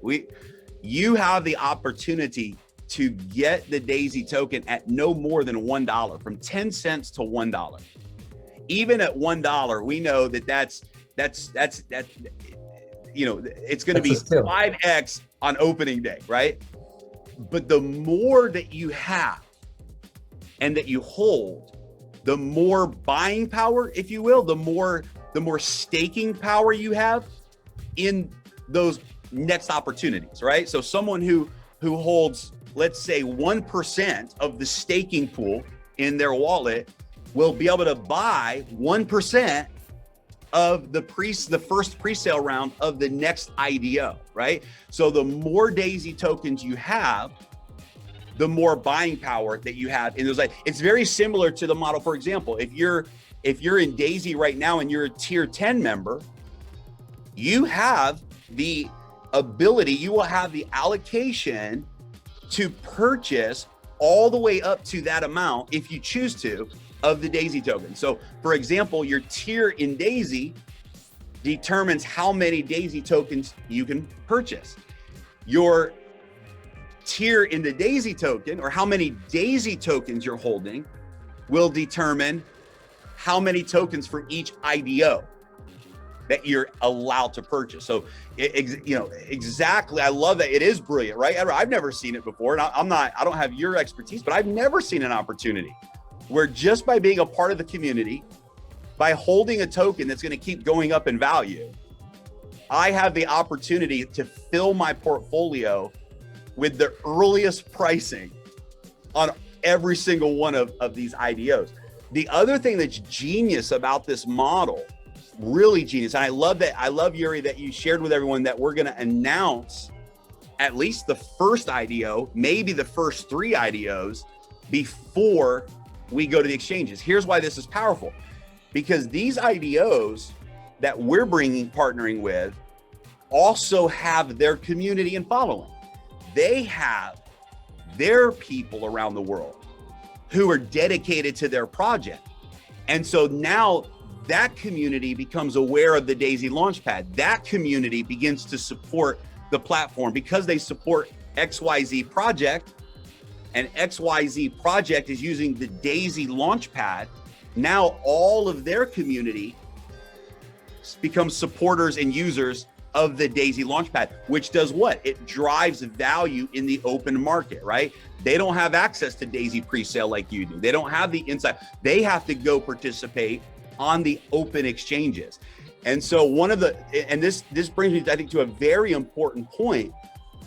[SPEAKER 1] You have the opportunity to get the Daisy token at no more than $1, from 10 cents to $1. Even at $1, we know that's you know, it's going to be 5x on opening day, right? But the more that you have and that you hold, the more buying power, if you will, the more staking power you have in those next opportunities, right? So someone who holds, let's say, 1% of the staking pool in their wallet will be able to buy 1% of the first pre-sale round of the next IDO, right? So the more Daisy tokens you have, the more buying power that you have in those. It's very similar to the model. For example, if you're in Daisy right now and you're a tier 10 member, you have the ability, you will have the allocation to purchase all the way up to that amount, if you choose to, of the Daisy token. So for example, your tier in Daisy determines how many Daisy tokens you can purchase. Your tier in the Daisy token, or how many Daisy tokens you're holding, will determine how many tokens for each IDO that you're allowed to purchase. So exactly, I love that. It is brilliant, right? I've never seen it before, and I don't have your expertise, but I've never seen an opportunity where just by being a part of the community, by holding a token that's going to keep going up in value, I have the opportunity to fill my portfolio with the earliest pricing on every single one of these IDOs. The other thing that's genius about this model, really genius, and I love, Yuri, that you shared with everyone that we're going to announce at least the first IDO, maybe the first 3 IDOs before we go to the exchanges. Here's why this is powerful, because these IDOs that we're partnering with also have their community and following. They have their people around the world who are dedicated to their project. And so now that community becomes aware of the Daisy Launchpad. That community begins to support the platform because they support XYZ project, and XYZ project is using the Daisy Launchpad. Now all of their community becomes supporters and users of the Daisy Launchpad, which does what? It drives value in the open market, right? They don't have access to Daisy pre-sale like you do. They don't have the insight. They have to go participate on the open exchanges. And so this brings me, I think, to a very important point.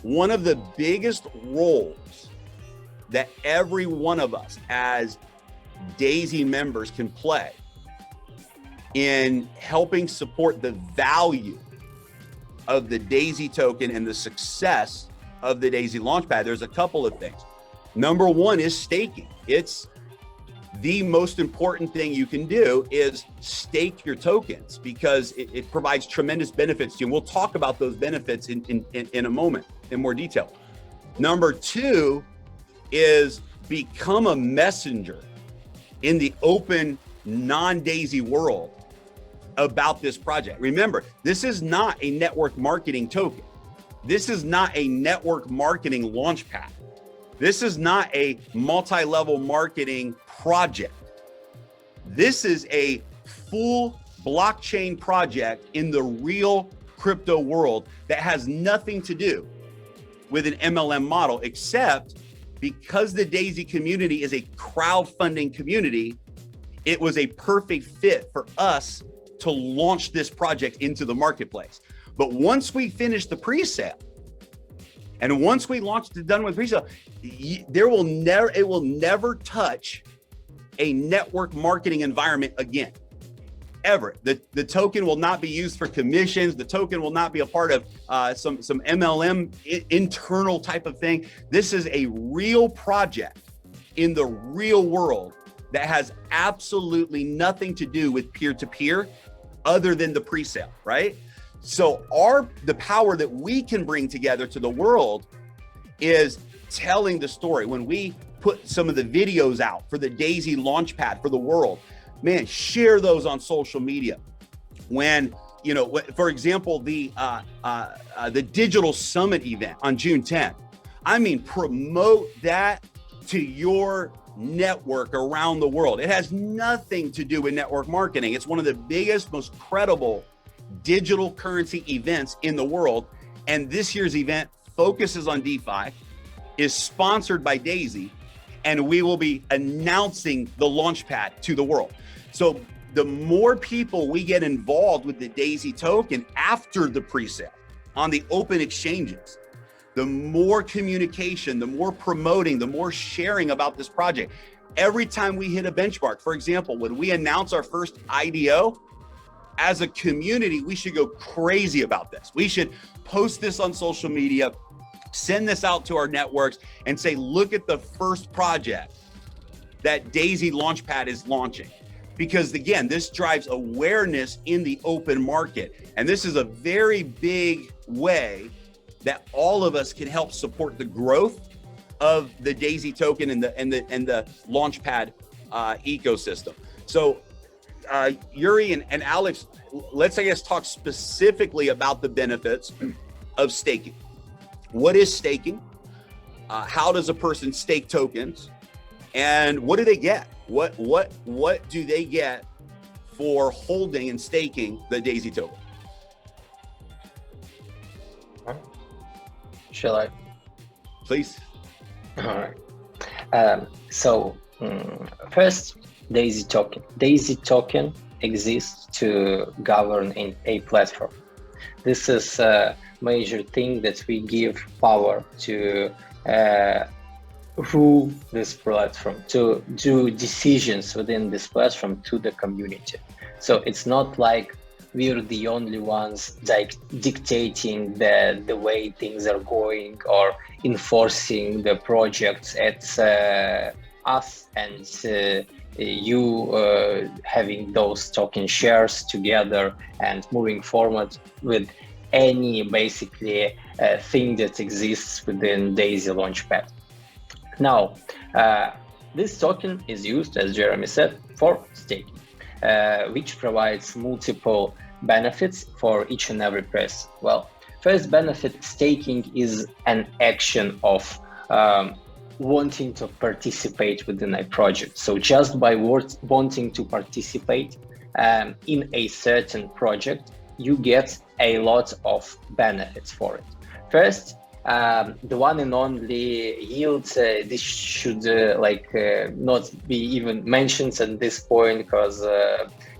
[SPEAKER 1] One of the biggest roles that every one of us as Daisy members can play in helping support the value of the Daisy token and the success of the Daisy Launchpad, there's a couple of things. Number one is staking. It's the most important thing you can do is stake your tokens, because it provides tremendous benefits to you. And we'll talk about those benefits in a moment in more detail. Number two is become a messenger in the open non-Daisy world about this project. Remember, this is not a network marketing token. This is not a network marketing launchpad. This is not a multi-level marketing project. This is a full blockchain project in the real crypto world that has nothing to do with an MLM model, except because the Daisy community is a crowdfunding community, it was a perfect fit for us to launch this project into the marketplace. But once we finish the pre-sale, and once we launched it done with pre-sale, it will never touch a network marketing environment again, ever. The token will not be used for commissions. The token will not be a part of some MLM internal type of thing. This is a real project in the real world that has absolutely nothing to do with peer-to-peer other than the pre-sale, right? So the power that we can bring together to the world is telling the story. When we put some of the videos out for the Daisy Launchpad for the world, man, share those on social media. When, you know, for example, the digital summit event on June 10th, I mean, promote that to your network around the world. It has nothing to do with network marketing. It's one of the biggest, most credible digital currency events in the world. And this year's event focuses on DeFi, is sponsored by Daisy, and we will be announcing the Launchpad to the world. So the more people we get involved with the Daisy token after the pre-sale on the open exchanges, the more communication, the more promoting, the more sharing about this project. Every time we hit a benchmark, for example, when we announce our first IDO, as a community, we should go crazy about this. We should post this on social media, send this out to our networks and say, look at the first project that Daisy Launchpad is launching. Because again, this drives awareness in the open market. And this is a very big way that all of us can help support the growth of the Daisy token and the Launchpad ecosystem. So Yuri and Alex, let's, I guess, talk specifically about the benefits of staking. What is staking? How does a person stake tokens? And what do they get? What do they get for holding and staking the Daisy token?
[SPEAKER 5] Shall I?
[SPEAKER 1] Please.
[SPEAKER 5] All right. First, Daisy token. Daisy token exists to govern a platform. This is a major thing that we give power to rule this platform, to do decisions within this platform to the community. So it's not like we're the only ones dictating the way things are going or enforcing the projects. It's us and you having those token shares together and moving forward with any basically thing that exists within Daisy Launchpad. Now, this token is used, as Jeremy said, for staking, which provides multiple benefits for each and every person. Well, first benefit, staking is an action of wanting to participate within a project. So just by wanting to participate in a certain project, you get a lot of benefits for it. First, the one and only yield, this should not be even mentioned at this point, because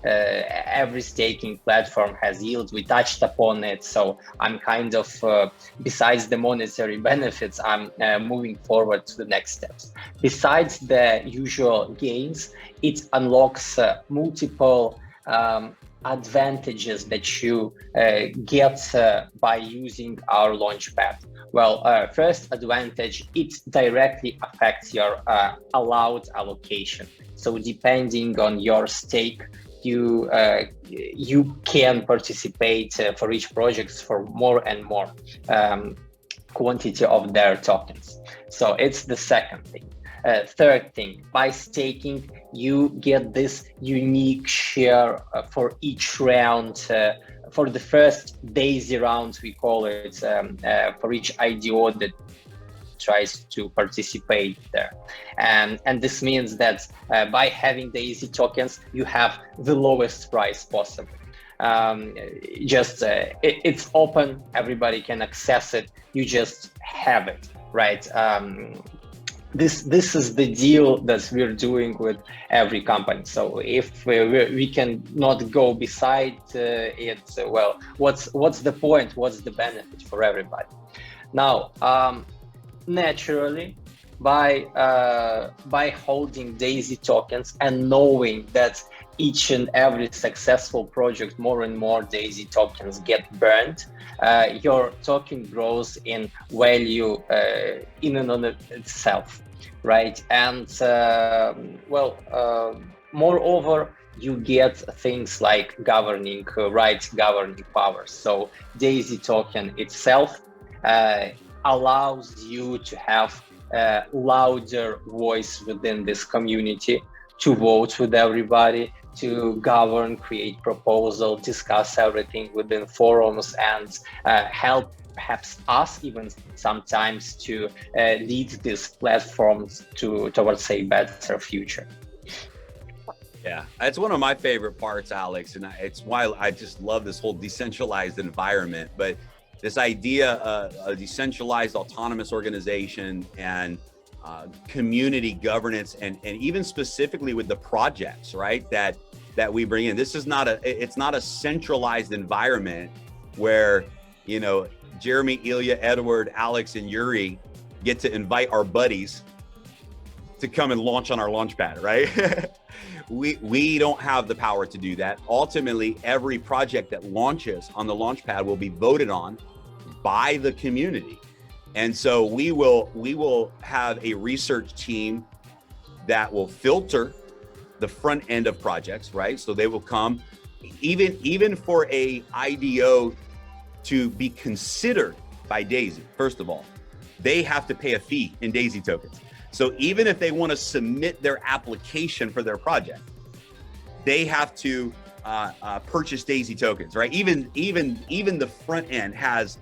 [SPEAKER 5] every staking platform has yield. We touched upon it, so I'm kind of, besides the monetary benefits, I'm moving forward to the next steps. Besides the usual gains, it unlocks multiple advantages that you get by using our Launchpad. Well, first advantage, it directly affects your allowed allocation. So depending on your stake, you can participate for each project for more and more quantity of their tokens. So it's the second thing. Third thing, by staking, you get this unique share for each round. For the first Daisy round, we call it, for each IDO that tries to participate there. And this means that by having Daisy tokens, you have the lowest price possible. It's open, everybody can access it, you just have it, right? This is the deal that we're doing with every company. So if we can not go beside it, well, what's the point? What's the benefit for everybody? Now, naturally, by holding DAISY tokens and knowing that each and every successful project, more and more DAISY tokens get burned, your token grows in value in and on itself, right? And moreover, you get things like governing powers. So DAISY token itself allows you to have a louder voice within this community, to vote with everybody, to govern, create proposal, discuss everything within forums, and help perhaps us even sometimes to lead these platforms towards a better future.
[SPEAKER 1] Yeah, that's one of my favorite parts, Alex, and it's why I just love this whole decentralized environment. But this idea of a decentralized autonomous organization and community governance, and even specifically with the projects, right, that we bring in. This is it's not a centralized environment where, you know, Jeremy, Ilya, Edward, Alex, and Yuri get to invite our buddies to come and launch on our launchpad, right? We don't have the power to do that. Ultimately, every project that launches on the launchpad will be voted on by the community. And so we will have a research team that will filter the front end of projects, right? So they will come, even for a IDO to be considered by DAISY, first of all, they have to pay a fee in DAISY tokens. So even if they want to submit their application for their project, they have to purchase DAISY tokens, right? Even the front end has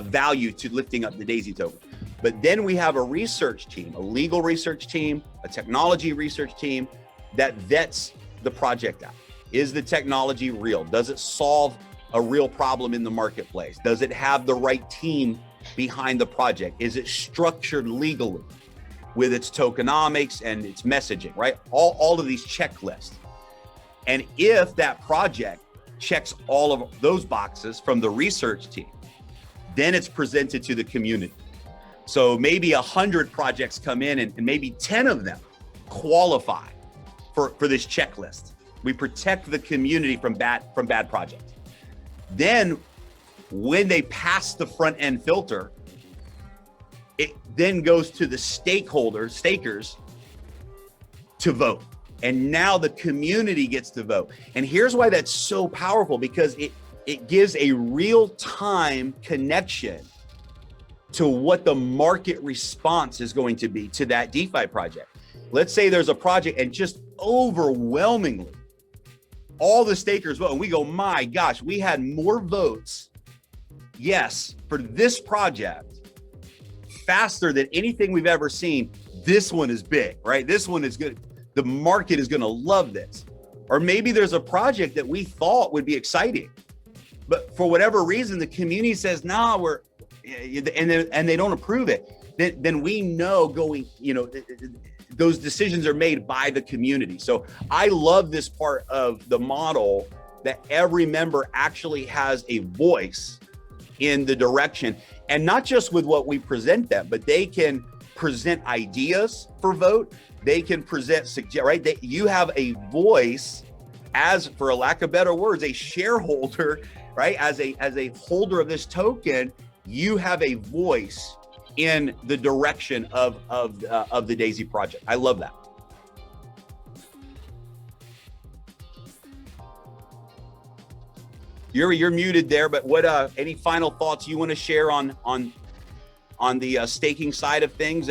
[SPEAKER 1] value to lifting up the DAISY token. But then we have a research team, a legal research team, a technology research team that vets the project out. Is the technology real? Does it solve a real problem in the marketplace? Does it have the right team behind the project? Is it structured legally with its tokenomics and its messaging, right? All of these checklists. And if that project checks all of those boxes from the research team, then it's presented to the community. So maybe 100 projects come in and maybe 10 of them qualify for this checklist. We protect the community from bad projects. Then when they pass the front end filter, it then goes to the stakers to vote. And now the community gets to vote. And here's why that's so powerful, because it gives a real-time connection to what the market response is going to be to that DeFi project. Let's say there's a project and just overwhelmingly, all the stakers vote, and we go, my gosh, we had more votes, yes, for this project faster than anything we've ever seen. This one is big, right? This one is good. The market is gonna love this. Or maybe there's a project that we thought would be exciting, but for whatever reason, the community says, nah, and they don't approve it. Then we know going, you know, those decisions are made by the community. So I love this part of the model, that every member actually has a voice in the direction, and not just with what we present them, but they can present ideas for vote. They can present, right? You have a voice as, for a lack of better words, a shareholder, right? As a holder of this token, you have a voice in the direction of the DAISY project. I love that. Yuri, you're muted there, but what any final thoughts you want to share on the staking side of things?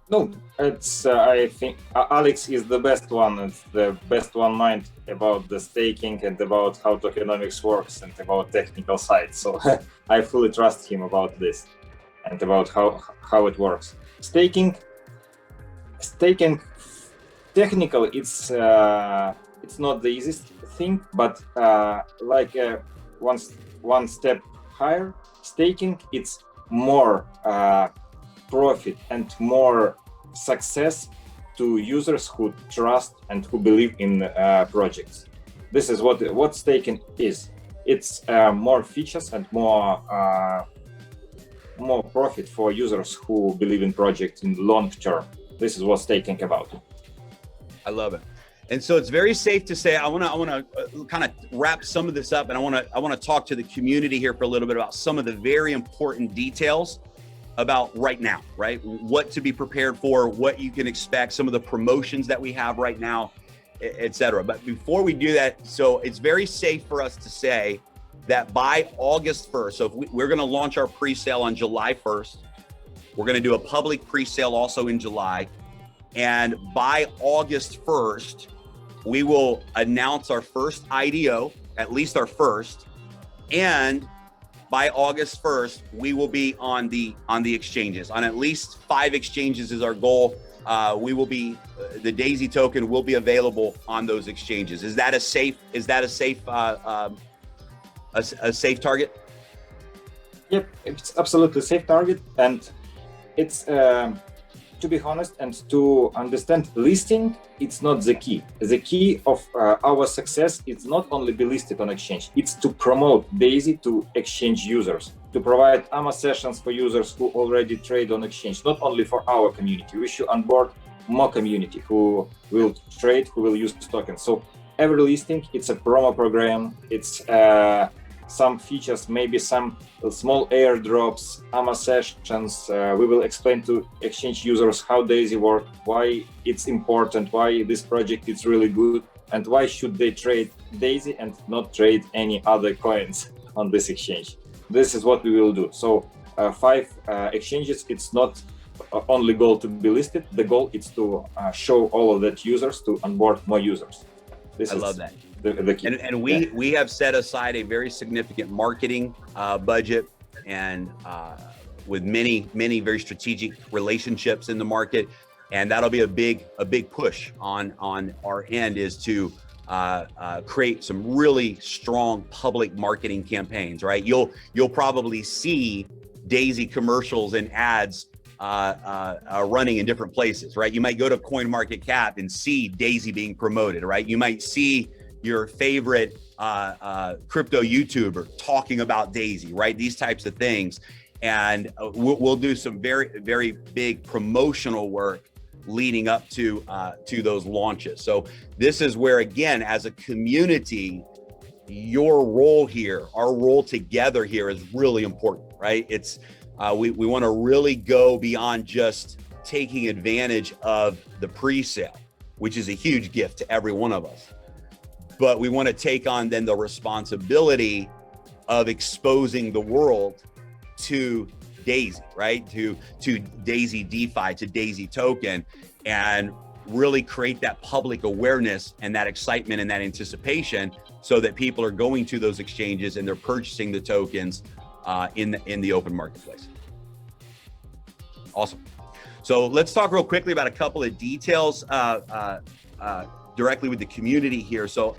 [SPEAKER 3] No, it's I think Alex is the best one. It's the best one mind about the staking and about how tokenomics works and about technical side. So I fully trust him about this and about how it works. Staking technically, it's It's not the easiest thing, but one step higher, staking, it's more profit and more success to users who trust and who believe in projects. This is what staking is. It's more features and more profit for users who believe in projects in long term. This is what staking about.
[SPEAKER 1] I love it. And so it's very safe to say, I want to kind of wrap some of this up, and I want to talk to the community here for a little bit about some of the very important details about right now, right? What to be prepared for, what you can expect, some of the promotions that we have right now, et cetera. But before we do that, so it's very safe for us to say that by August 1st, so if we're going to launch our pre-sale on July 1st, we're going to do a public pre-sale also in July. And by August 1st, we will announce our first IDO, at least our first. And by August 1st, we will be on the exchanges. On at least 5 exchanges is our goal. We will be, the DAISY token will be available on those exchanges. Is that a safe target?
[SPEAKER 3] Yep, it's absolutely safe target, and it's to be honest and to understand, listing, it's not the key. The key of our success is not only be listed on exchange, it's to promote DAISY to exchange users, to provide AMA sessions for users who already trade on exchange, not only for our community. We should onboard more community who will trade, who will use tokens. So every listing, it's a promo program, it's some features, maybe some small airdrops, AMA sessions. We will explain to exchange users how DAISY works, why it's important, why this project is really good, and why should they trade DAISY and not trade any other coins on this exchange. This is what we will do. So 5 exchanges, it's not only goal to be listed. The goal is to show all of that users, to onboard more users.
[SPEAKER 1] I love that.
[SPEAKER 3] The key.
[SPEAKER 1] And we have set aside a very significant marketing budget, and with many very strategic relationships in the market, and that'll be a big push on our end, is to create some really strong public marketing campaigns. Right, you'll probably see DAISY commercials and ads running in different places. Right, you might go to CoinMarketCap and see DAISY being promoted. Right, you might see your favorite crypto YouTuber talking about DAISY, right? These types of things. And we'll do some very big promotional work leading up to those launches. So this is where, again, as a community, your role here, our role together here, is really important, right? It's we want to really go beyond just taking advantage of the pre-sale, which is a huge gift to every one of us. But we want to take on then the responsibility of exposing the world to DAISY, right? To DAISY DeFi, to DAISY token, and really create that public awareness and that excitement and that anticipation, so that people are going to those exchanges and they're purchasing the tokens in the open marketplace. Awesome. So let's talk real quickly about a couple of details directly with the community here. So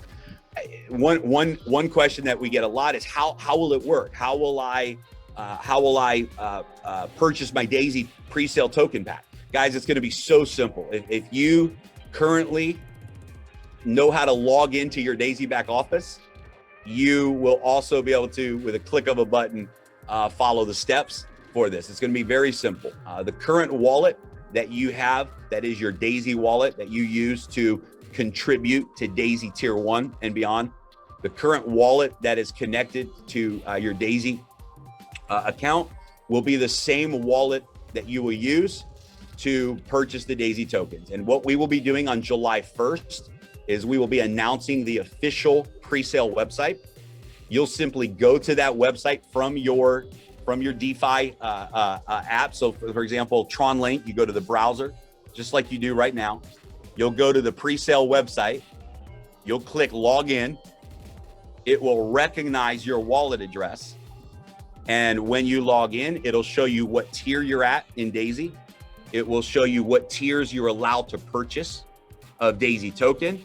[SPEAKER 1] one question that we get a lot is how will it work? How will I purchase my DAISY pre-sale token pack? Guys, it's going to be so simple. If you currently know how to log into your DAISY back office, you will also be able to, with a click of a button, follow the steps for this. It's going to be very simple. The current wallet that you have, that is your DAISY wallet that you use to contribute to DAISY Tier 1 and beyond, the current wallet that is connected to your DAISY account will be the same wallet that you will use to purchase the DAISY tokens. And what we will be doing on July 1st is we will be announcing the official pre-sale website. You'll simply go to that website from your DeFi app. So for example, Tron Link, you go to the browser, just like you do right now. You'll go to the pre-sale website, you'll click login, it will recognize your wallet address. And when you log in, it'll show you what tier you're at in DAISY. It will show you what tiers you're allowed to purchase of DAISY token.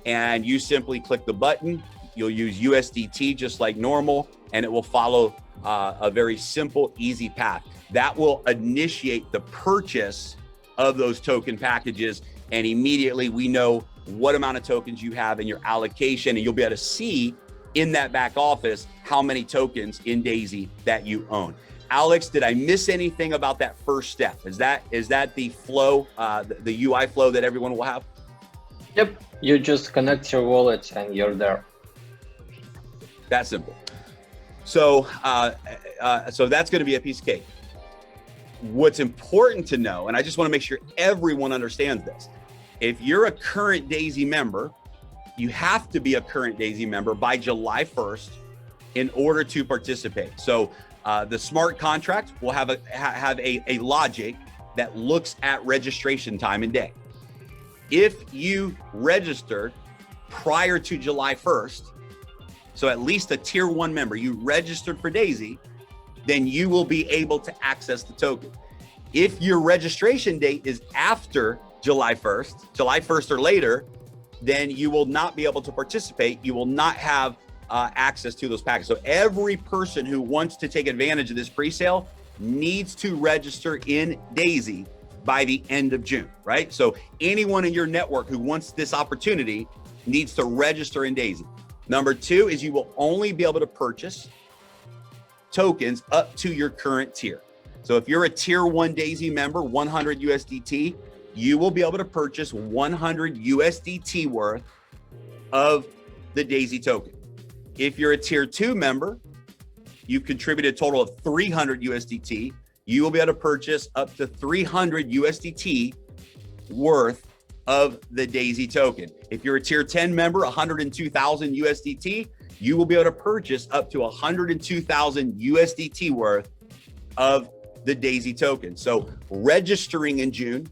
[SPEAKER 1] and you simply click the button. You'll use USDT just like normal, and it will follow a very simple, easy path. That will initiate the purchase of those token packages, and immediately we know what amount of tokens you have in your allocation, and you'll be able to see in that back office how many tokens in Daisy that you own. Alex, did I miss anything about that first step? Is that the flow, the UI flow that everyone will have?
[SPEAKER 5] Yep, you just connect your wallet and you're there.
[SPEAKER 1] That simple. So, so that's going to be a piece of cake. What's important to know, and I just want to make sure everyone understands this. If you're a current Daisy member, you have to be a current Daisy member by July 1st in order to participate. So the smart contract will have a logic that looks at registration time and day. If you registered prior to July 1st, so at least a tier 1 member, you registered for Daisy, then you will be able to access the token. If your registration date is after July 1st or later, then you will not be able to participate. You will not have access to those packages. So every person who wants to take advantage of this pre-sale needs to register in Daisy by the end of June, right? So anyone in your network who wants this opportunity needs to register in Daisy. Number 2 is you will only be able to purchase tokens up to your current tier. So if you're a tier 1 Daisy member, 100 USDT, you will be able to purchase 100 USDT worth of the Daisy token. If you're a tier 2 member, you've contributed a total of 300 USDT, you will be able to purchase up to 300 USDT worth of the Daisy token. If you're a tier 10 member, 102,000 USDT, you will be able to purchase up to 102,000 USDT worth of the Daisy token. So registering in June,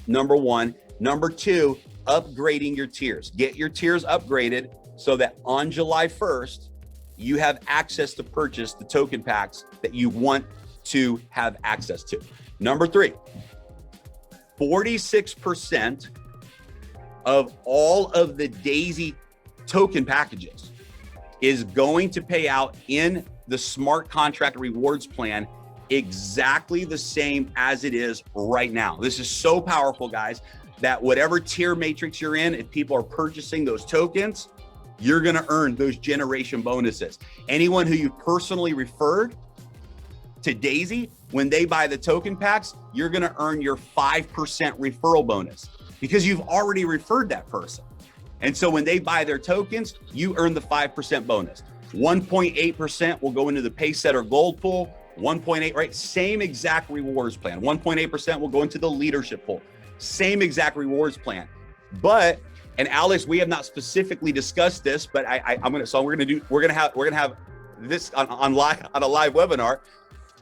[SPEAKER 1] number 1. Number 2, upgrading your tiers. Get your tiers upgraded so that on July 1st, you have access to purchase the token packs that you want to have access to. Number 3, 46% of all of the Daisy token packages is going to pay out in the smart contract rewards plan exactly the same as it is right now. This is so powerful, guys, that whatever tier matrix you're in, if people are purchasing those tokens, you're going to earn those generation bonuses. Anyone who you personally referred to Daisy, when they buy the token packs, you're going to earn your 5% referral bonus because you've already referred that person. And so when they buy their tokens, you earn the 5% bonus. 1.8% will go into the Pacesetter gold pool. 1.8, right? Same exact rewards plan. 1.8% will go into the leadership pool. Same exact rewards plan. But, and Alex, we have not specifically discussed this, but we're gonna have this on a live webinar.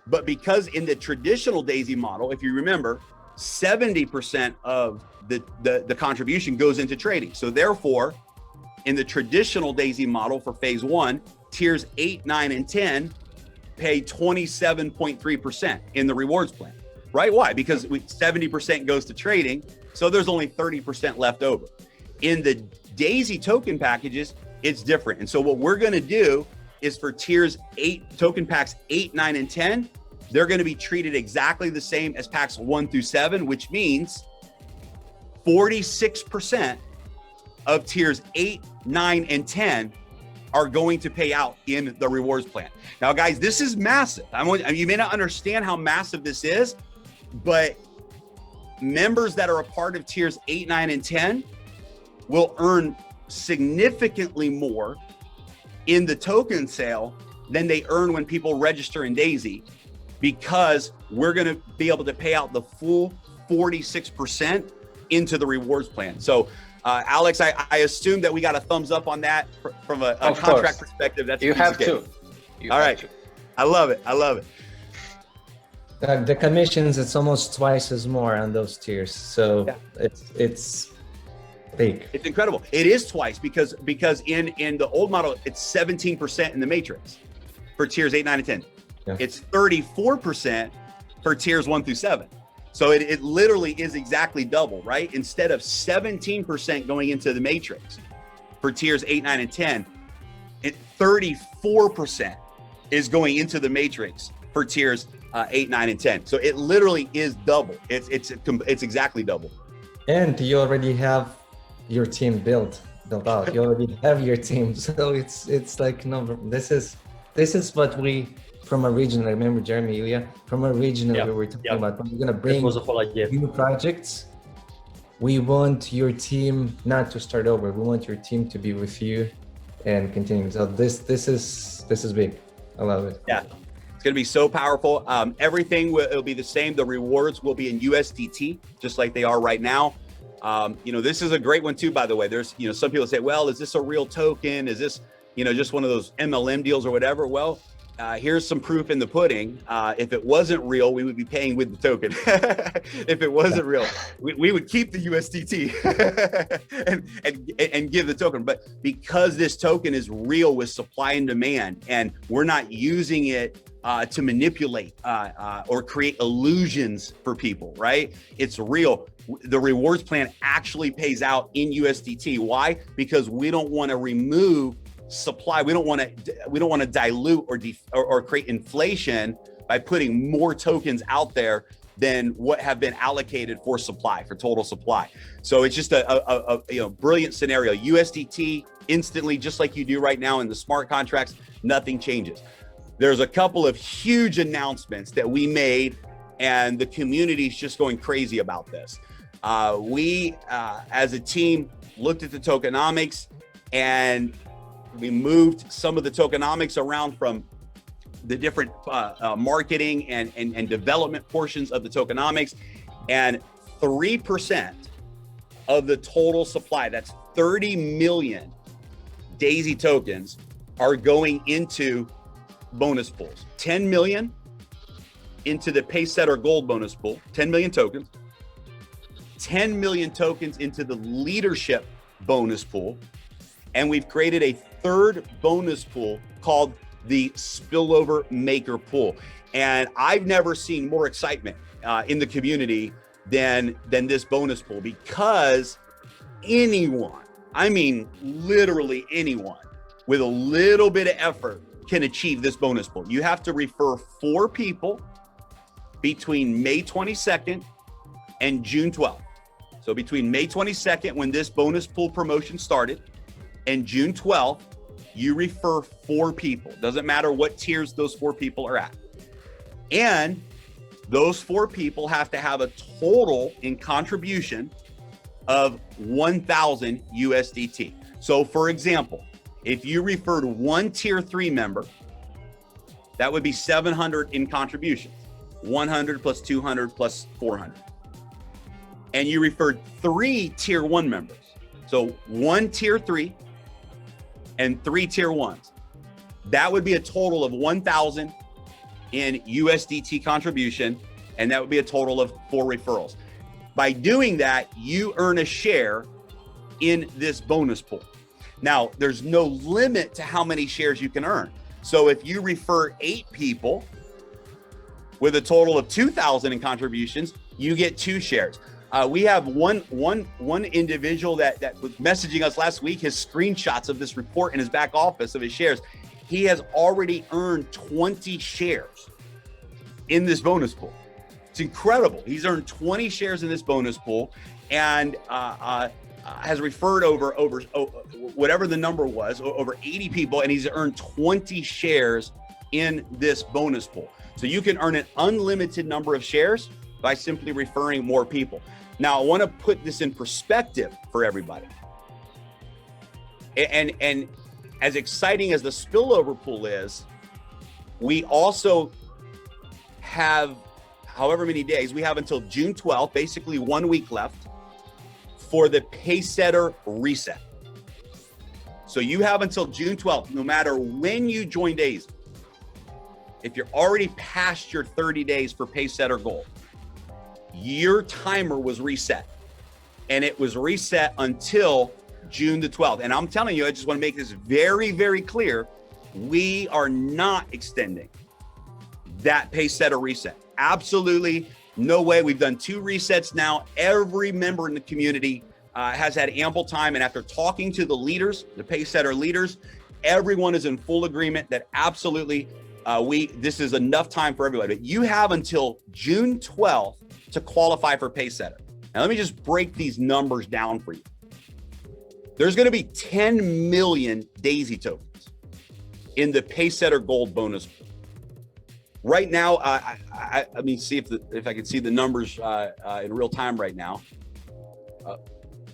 [SPEAKER 1] But because in the traditional Daisy model, if you remember, 70% of the contribution goes into trading. So therefore, in the traditional Daisy model for phase 1, tiers 8, 9, and 10 pay 27.3% in the rewards plan, right? Why? Because 70% goes to trading, so there's only 30% left over. In the Daisy token packages, it's different. And so what we're gonna do is for tiers 8, token packs 8, 9, and 10, they're gonna be treated exactly the same as packs 1 through 7, which means 46% of tiers 8, 9, and 10 are going to pay out in the rewards plan. Now, guys, this is massive. You may not understand how massive this is, but members that are a part of tiers 8, 9, and 10 will earn significantly more in the token sale than they earn when people register in Daisy, because we're going to be able to pay out the full 46% into the rewards plan. So Alex, I assume that we got a thumbs up on that from a contract perspective. That's
[SPEAKER 5] you have to.
[SPEAKER 1] All right. I love it. I love it.
[SPEAKER 2] The commissions, it's almost twice as more on those tiers. So yeah. It's big.
[SPEAKER 1] It's incredible. It is twice because in the old model, it's 17% in the matrix for tiers 8, 9, and 10. Yeah. It's 34% for tiers 1 through 7. So it literally is exactly double, right? Instead of 17% going into the matrix, for tiers 8, 9, and 10, 34% is going into the matrix for tiers 8, 9, and 10. So it literally is double. It's exactly double.
[SPEAKER 2] And you already have your team built out. You already have your team. So it's like, no, this is what we, from originally, remember Jeremy, Ilya, from originally we were talking about, when we're gonna bring
[SPEAKER 4] was the whole idea.
[SPEAKER 2] New projects, we want your team not to start over. We want your team to be with you and continue. So this is big. I love it.
[SPEAKER 1] Yeah, it's gonna be so powerful. Everything will be the same. The rewards will be in USDT, just like they are right now. This is a great one too, by the way. There's, some people say, well, is this a real token? Is this, just one of those MLM deals or whatever? Well, here's some proof in the pudding. If it wasn't real, we would be paying with the token. If it wasn't real, we would keep the USDT and give the token. But because this token is real with supply and demand, and we're not using it to manipulate or create illusions for people, right? It's real. The rewards plan actually pays out in USDT. Why? Because we don't want to remove supply. We don't want to dilute or create inflation by putting more tokens out there than what have been allocated for supply, for total supply. So it's just a brilliant scenario. USDT instantly, just like you do right now in the smart contracts, nothing changes. There's a couple of huge announcements that we made, and the community is just going crazy about this. We, as a team, looked at the tokenomics, and we moved some of the tokenomics around from the different marketing and development portions of the tokenomics, and 3% of the total supply, that's 30 million DAISY tokens, are going into bonus pools. 10 million into the Pacesetter Gold bonus pool, 10 million tokens, 10 million tokens into the leadership bonus pool, and we've created a third bonus pool called the Spillover Maker pool. And I've never seen more excitement in the community than this bonus pool, because anyone, I mean literally anyone, with a little bit of effort can achieve this bonus pool. You have to refer 4 people between May 22nd and June 12th. So between May 22nd, when this bonus pool promotion started, and June 12th, you refer 4 people. Doesn't matter what tiers those 4 people are at. And those 4 people have to have a total in contribution of 1,000 USDT. So for example, if you referred 1 tier 3 member, that would be 700 in contributions, 100 plus 200 plus 400. And you referred 3 tier 1 members. So 1 tier 3 and 3 tier 1s. That would be a total of 1,000 in USDT contribution, and that would be a total of 4 referrals. By doing that, you earn a share in this bonus pool. Now, there's no limit to how many shares you can earn. So if you refer 8 people with a total of 2,000 in contributions, you get 2 shares. We have one individual that was messaging us last week, his screenshots of this report in his back office of his shares. He has already earned 20 shares in this bonus pool. It's incredible. He's earned 20 shares in this bonus pool, and has referred over whatever the number was, over 80 people, and he's earned 20 shares in this bonus pool. So you can earn an unlimited number of shares by simply referring more people. Now, I want to put this in perspective for everybody. And as exciting as the spillover pool is, we also have however many days, we have until June 12th, basically 1 week left, for the Pacesetter reset. So you have until June 12th, no matter when you join DAISY. If you're already past your 30 days for Pacesetter Gold, your timer was reset, and it was reset until June the 12th. And I'm telling you, I just want to make this very, very clear. We are not extending that Pacesetter reset. Absolutely no way. We've done 2 resets now. Every member in the community has had ample time, and after talking to the leaders, the Pacesetter leaders, everyone is in full agreement that absolutely this is enough time for everybody. But you have until June 12th to qualify for Pacesetter. Now let me just break these numbers down for you. There's going to be 10 million Daisy tokens in the Pacesetter Gold bonus pool. Right now, let me see if I can see the numbers in real time right now.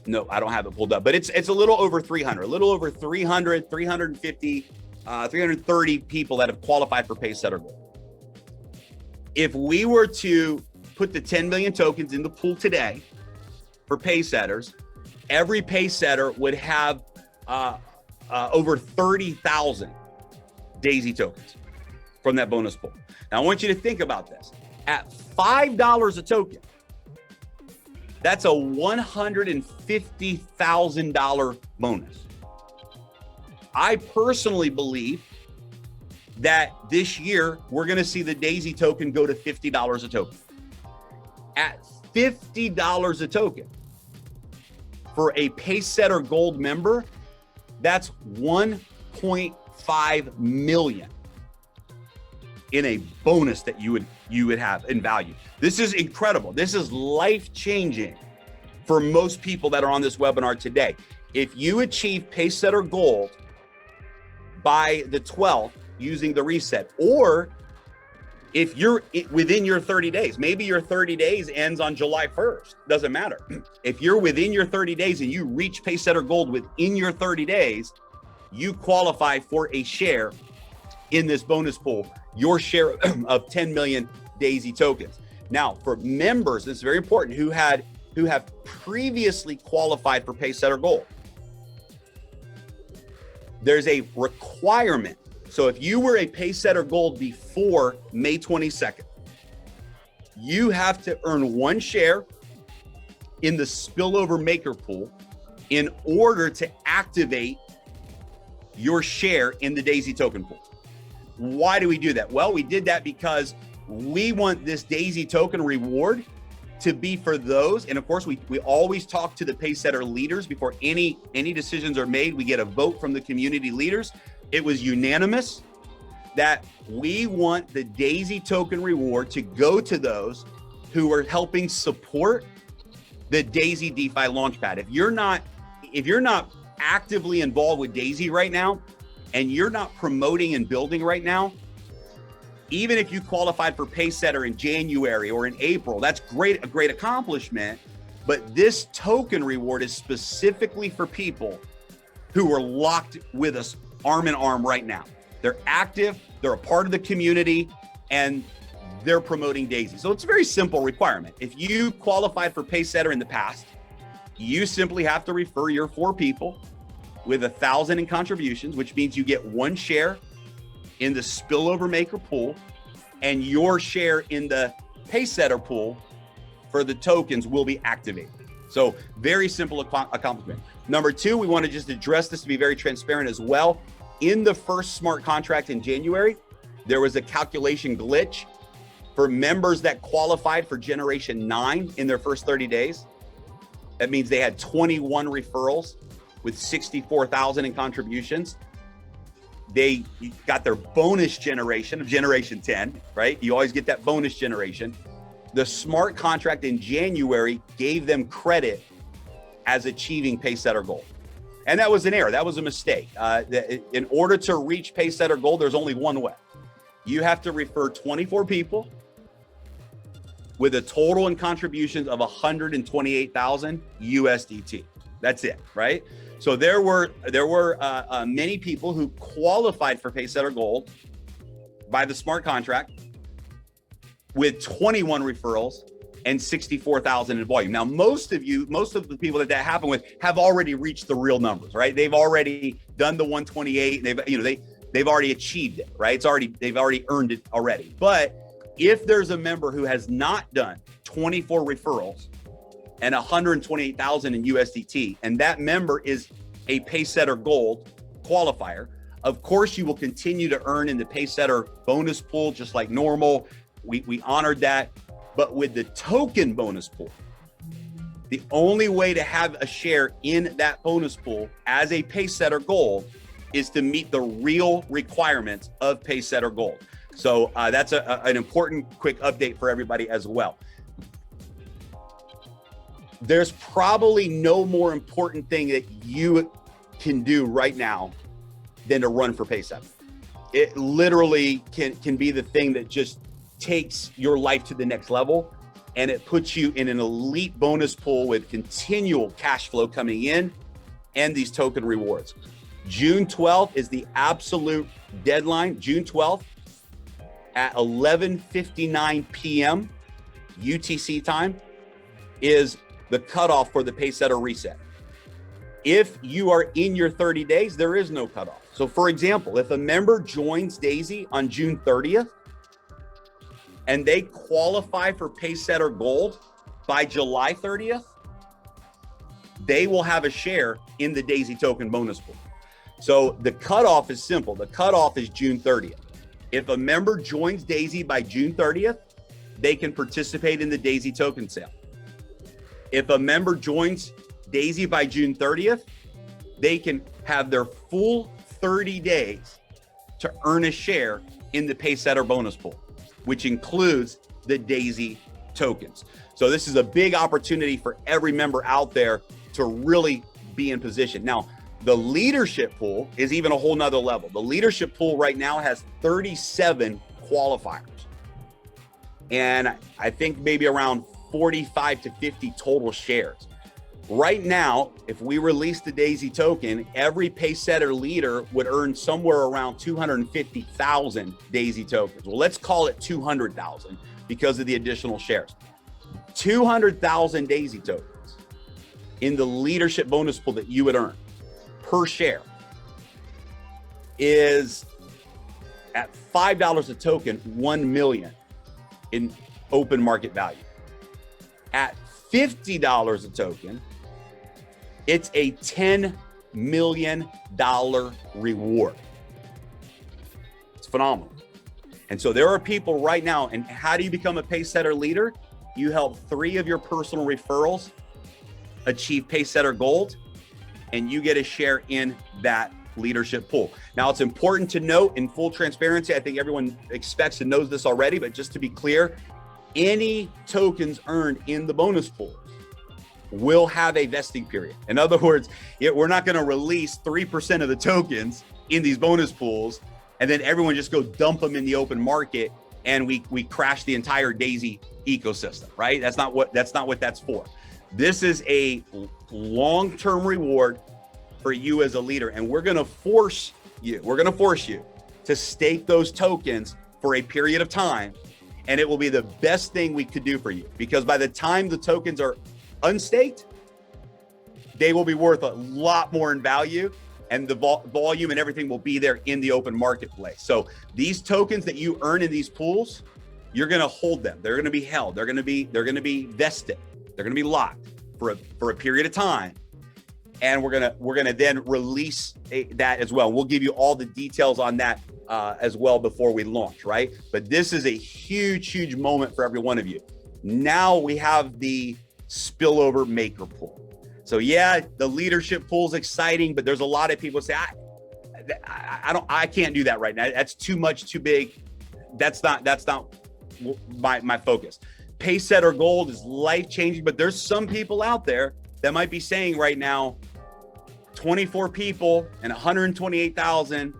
[SPEAKER 1] No, I don't have it pulled up, but it's a little over 300, a little over 300, 350, 330 people that have qualified for Pacesetter Gold. If we were to put the 10 million tokens in the pool today for Pacesetters, every Pacesetter would have over 30,000 Daisy tokens from that bonus pool. Now, I want you to think about this. At $5 a token, that's a $150,000 bonus. I personally believe that this year, we're going to see the Daisy token go to $50 a token. At $50 a token, for a Pacesetter Gold member, that's 1.5 million in a bonus that you would have in value. This is incredible. This is life-changing for most people that are on this webinar today. If you achieve Pacesetter Gold by the 12th using the reset, or if you're within your 30 days, maybe your 30 days ends on July 1st, doesn't matter. If you're within your 30 days and you reach Pacesetter Gold within your 30 days, you qualify for a share in this bonus pool, your share of 10 million Daisy tokens. Now, for members, this is very important, who have previously qualified for Pacesetter Gold, there's a requirement. So if you were a Pacesetter Gold before May 22nd, you have to earn one share in the Spillover Maker pool in order to activate your share in the Daisy token pool. Why do we do that? Well, we did that because we want this Daisy token reward to be for those. And of course, we always talk to the Pacesetter leaders before any decisions are made. We get a vote from the community leaders. It was unanimous that we want the Daisy token reward to go to those who are helping support the Daisy DeFi Launchpad. If you're not actively involved with Daisy right now, and you're not promoting and building right now, even if you qualified for Pacesetter in January or in April, that's great, a great accomplishment. But this token reward is specifically for people who are locked with us arm in arm right now. They're active, they're a part of the community, and they're promoting Daisy. So it's a very simple requirement. If you qualified for Pacesetter in the past, you simply have to refer your 4 people with 1,000 in contributions, which means you get one share in the Spillover Maker pool, and your share in the Pacesetter pool for the tokens will be activated. So very simple accomplishment. Number 2, we want to just address this to be very transparent as well. In the first smart contract in January, there was a calculation glitch for members that qualified for Generation 9 in their first 30 days. That means they had 21 referrals with 64,000 in contributions. They got their bonus generation of Generation 10, right? You always get that bonus generation. The smart contract in January gave them credit as achieving Pacesetter Gold. And that was an error. That was a mistake. In order to reach Pacesetter Gold, there's only one way. You have to refer 24 people with a total in contributions of 128,000 USDT. That's it, right? So there were many people who qualified for Pacesetter Gold by the smart contract with 21 referrals and 64,000 in volume. Now, most of the people that happened with have already reached the real numbers, right? They've already done the 128. They've already achieved it, right? They've already earned it already. But if there's a member who has not done 24 referrals and 128,000 in USDT, and that member is a Pacesetter Gold qualifier, of course you will continue to earn in the Pacesetter bonus pool just like normal. We honored that. But with the token bonus pool, The only way to have a share in that bonus pool as a Pacesetter Gold is to meet the real requirements of Pacesetter Gold. So that's an important quick update for everybody as well. There's probably no more important thing that you can do right now than to run for Pacesetter. It literally can be the thing that just takes your life to the next level, and it puts you in an elite bonus pool with continual cash flow coming in and these token rewards. June 12th is the absolute deadline. June 12th at 11:59 p.m. UTC time is the cutoff for the Pacesetter reset. If you are in your 30 days, there is no cutoff. So for example, if a member joins Daisy on June 30th and they qualify for Pacesetter Gold by July 30th, they will have a share in the Daisy token bonus pool. So the cutoff is simple. The cutoff is June 30th. If a member joins Daisy by June 30th, they can participate in the Daisy token sale. If a member joins Daisy by June 30th, they can have their full 30 days to earn a share in the Pacesetter bonus pool, which includes the Daisy tokens. So this is a big opportunity for every member out there to really be in position. Now, the leadership pool is even a whole nother level. The leadership pool right now has 37 qualifiers. And I think maybe around 45 to 50 total shares. Right now, if we release the Daisy token, every Pacesetter leader would earn somewhere around 250,000 Daisy tokens. Well, let's call it 200,000 because of the additional shares. 200,000 Daisy tokens in the leadership bonus pool that you would earn per share is at $5 a token, 1 million in open market value. At $50 a token, it's a $10 million reward. It's phenomenal. And so there are people right now, and how do you become a Pacesetter leader? You help 3 of your personal referrals achieve Pacesetter Gold, and you get a share in that leadership pool. Now, it's important to note, in full transparency, I think everyone expects and knows this already, but just to be clear, any tokens earned in the bonus pools will have a vesting period. In other words, we're not going to release 3% of the tokens in these bonus pools and then everyone just go dump them in the open market and we crash the entire Daisy ecosystem, right? That's not what that's for. This is a long-term reward for you as a leader, and we're going to force you to stake those tokens for a period of time. And it will be the best thing we could do for you, because by the time the tokens are unstaked, they will be worth a lot more in value, and the volume and everything will be there in the open marketplace. So these tokens that you earn in these pools, you're going to hold them. They're going to be held. They're going to be vested. They're going to be locked for a period of time. And we're going to then release that as well. We'll give you all the details on that as well before we launch, right? But this is a huge, huge moment for every one of you. Now we have the Spillover Maker pool. So yeah, the leadership pool is exciting, but there's a lot of people say, I can't do that right now. That's too much, too big. That's not my focus. Pacesetter Gold is life-changing, but there's some people out there that might be saying right now, 24 people and 128,000.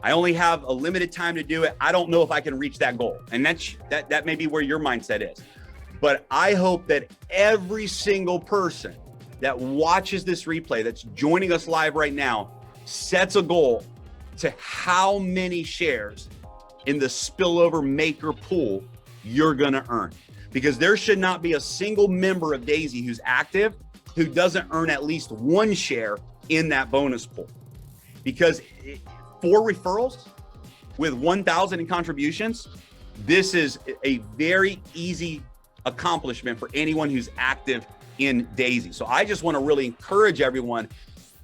[SPEAKER 1] I only have a limited time to do it. I don't know if I can reach that goal. And that may be where your mindset is. But I hope that every single person that watches this replay, that's joining us live right now, sets a goal to how many shares in the Spillover Maker pool you're gonna earn. Because there should not be a single member of Daisy who's active who doesn't earn at least 1 share in that bonus pool. Because 4 referrals with 1,000 in contributions, this is a very easy accomplishment for anyone who's active in Daisy. So I just want to really encourage everyone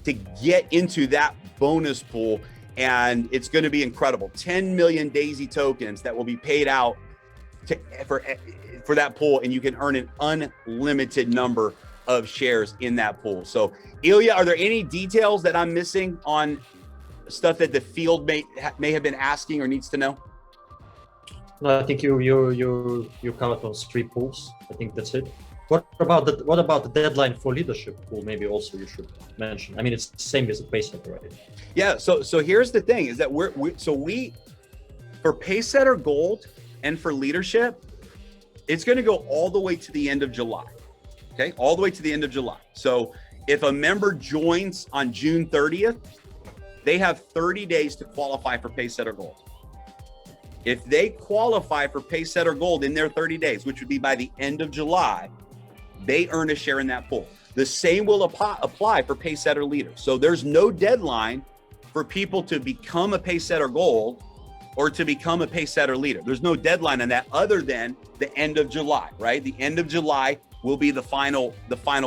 [SPEAKER 1] to get into that bonus pool, and it's going to be incredible. 10 million Daisy tokens that will be paid out for that pool, and you can earn an unlimited number of shares in that pool. So Ilya, are there any details that I'm missing on stuff that the field may have been asking or needs to know?
[SPEAKER 4] No, I think you covered those 3 pools. I think that's it. What about the deadline for leadership pool? Maybe also you should mention. I mean, it's the same as the Pacesetter, right?
[SPEAKER 1] Yeah. So here's the thing: is that we for Pacesetter Gold and for leadership, it's going to go all the way to the end of July. Okay, all the way to the end of July. So if a member joins on June 30th, they have 30 days to qualify for Pacesetter Gold. If they qualify for Pacesetter Gold in their 30 days, which would be by the end of July, they earn a share in that pool. The same will apply for Pacesetter leaders. So there's no deadline for people to become a Pacesetter Gold or to become a Pacesetter leader. There's no deadline on that other than the end of July, right? The end of July will be the final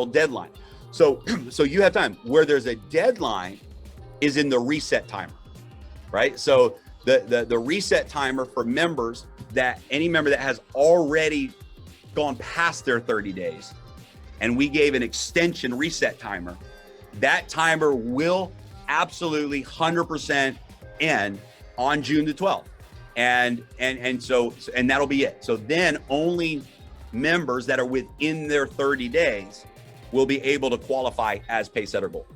[SPEAKER 1] deadline. So you have time. Where there's a deadline is in the reset timer, right? So the reset timer for members, that any member that has already gone past their 30 days, and we gave an extension reset timer, that timer will absolutely 100% end on June the 12th. And that'll be it. So then only members that are within their 30 days will be able to qualify as Pacesetter Gold.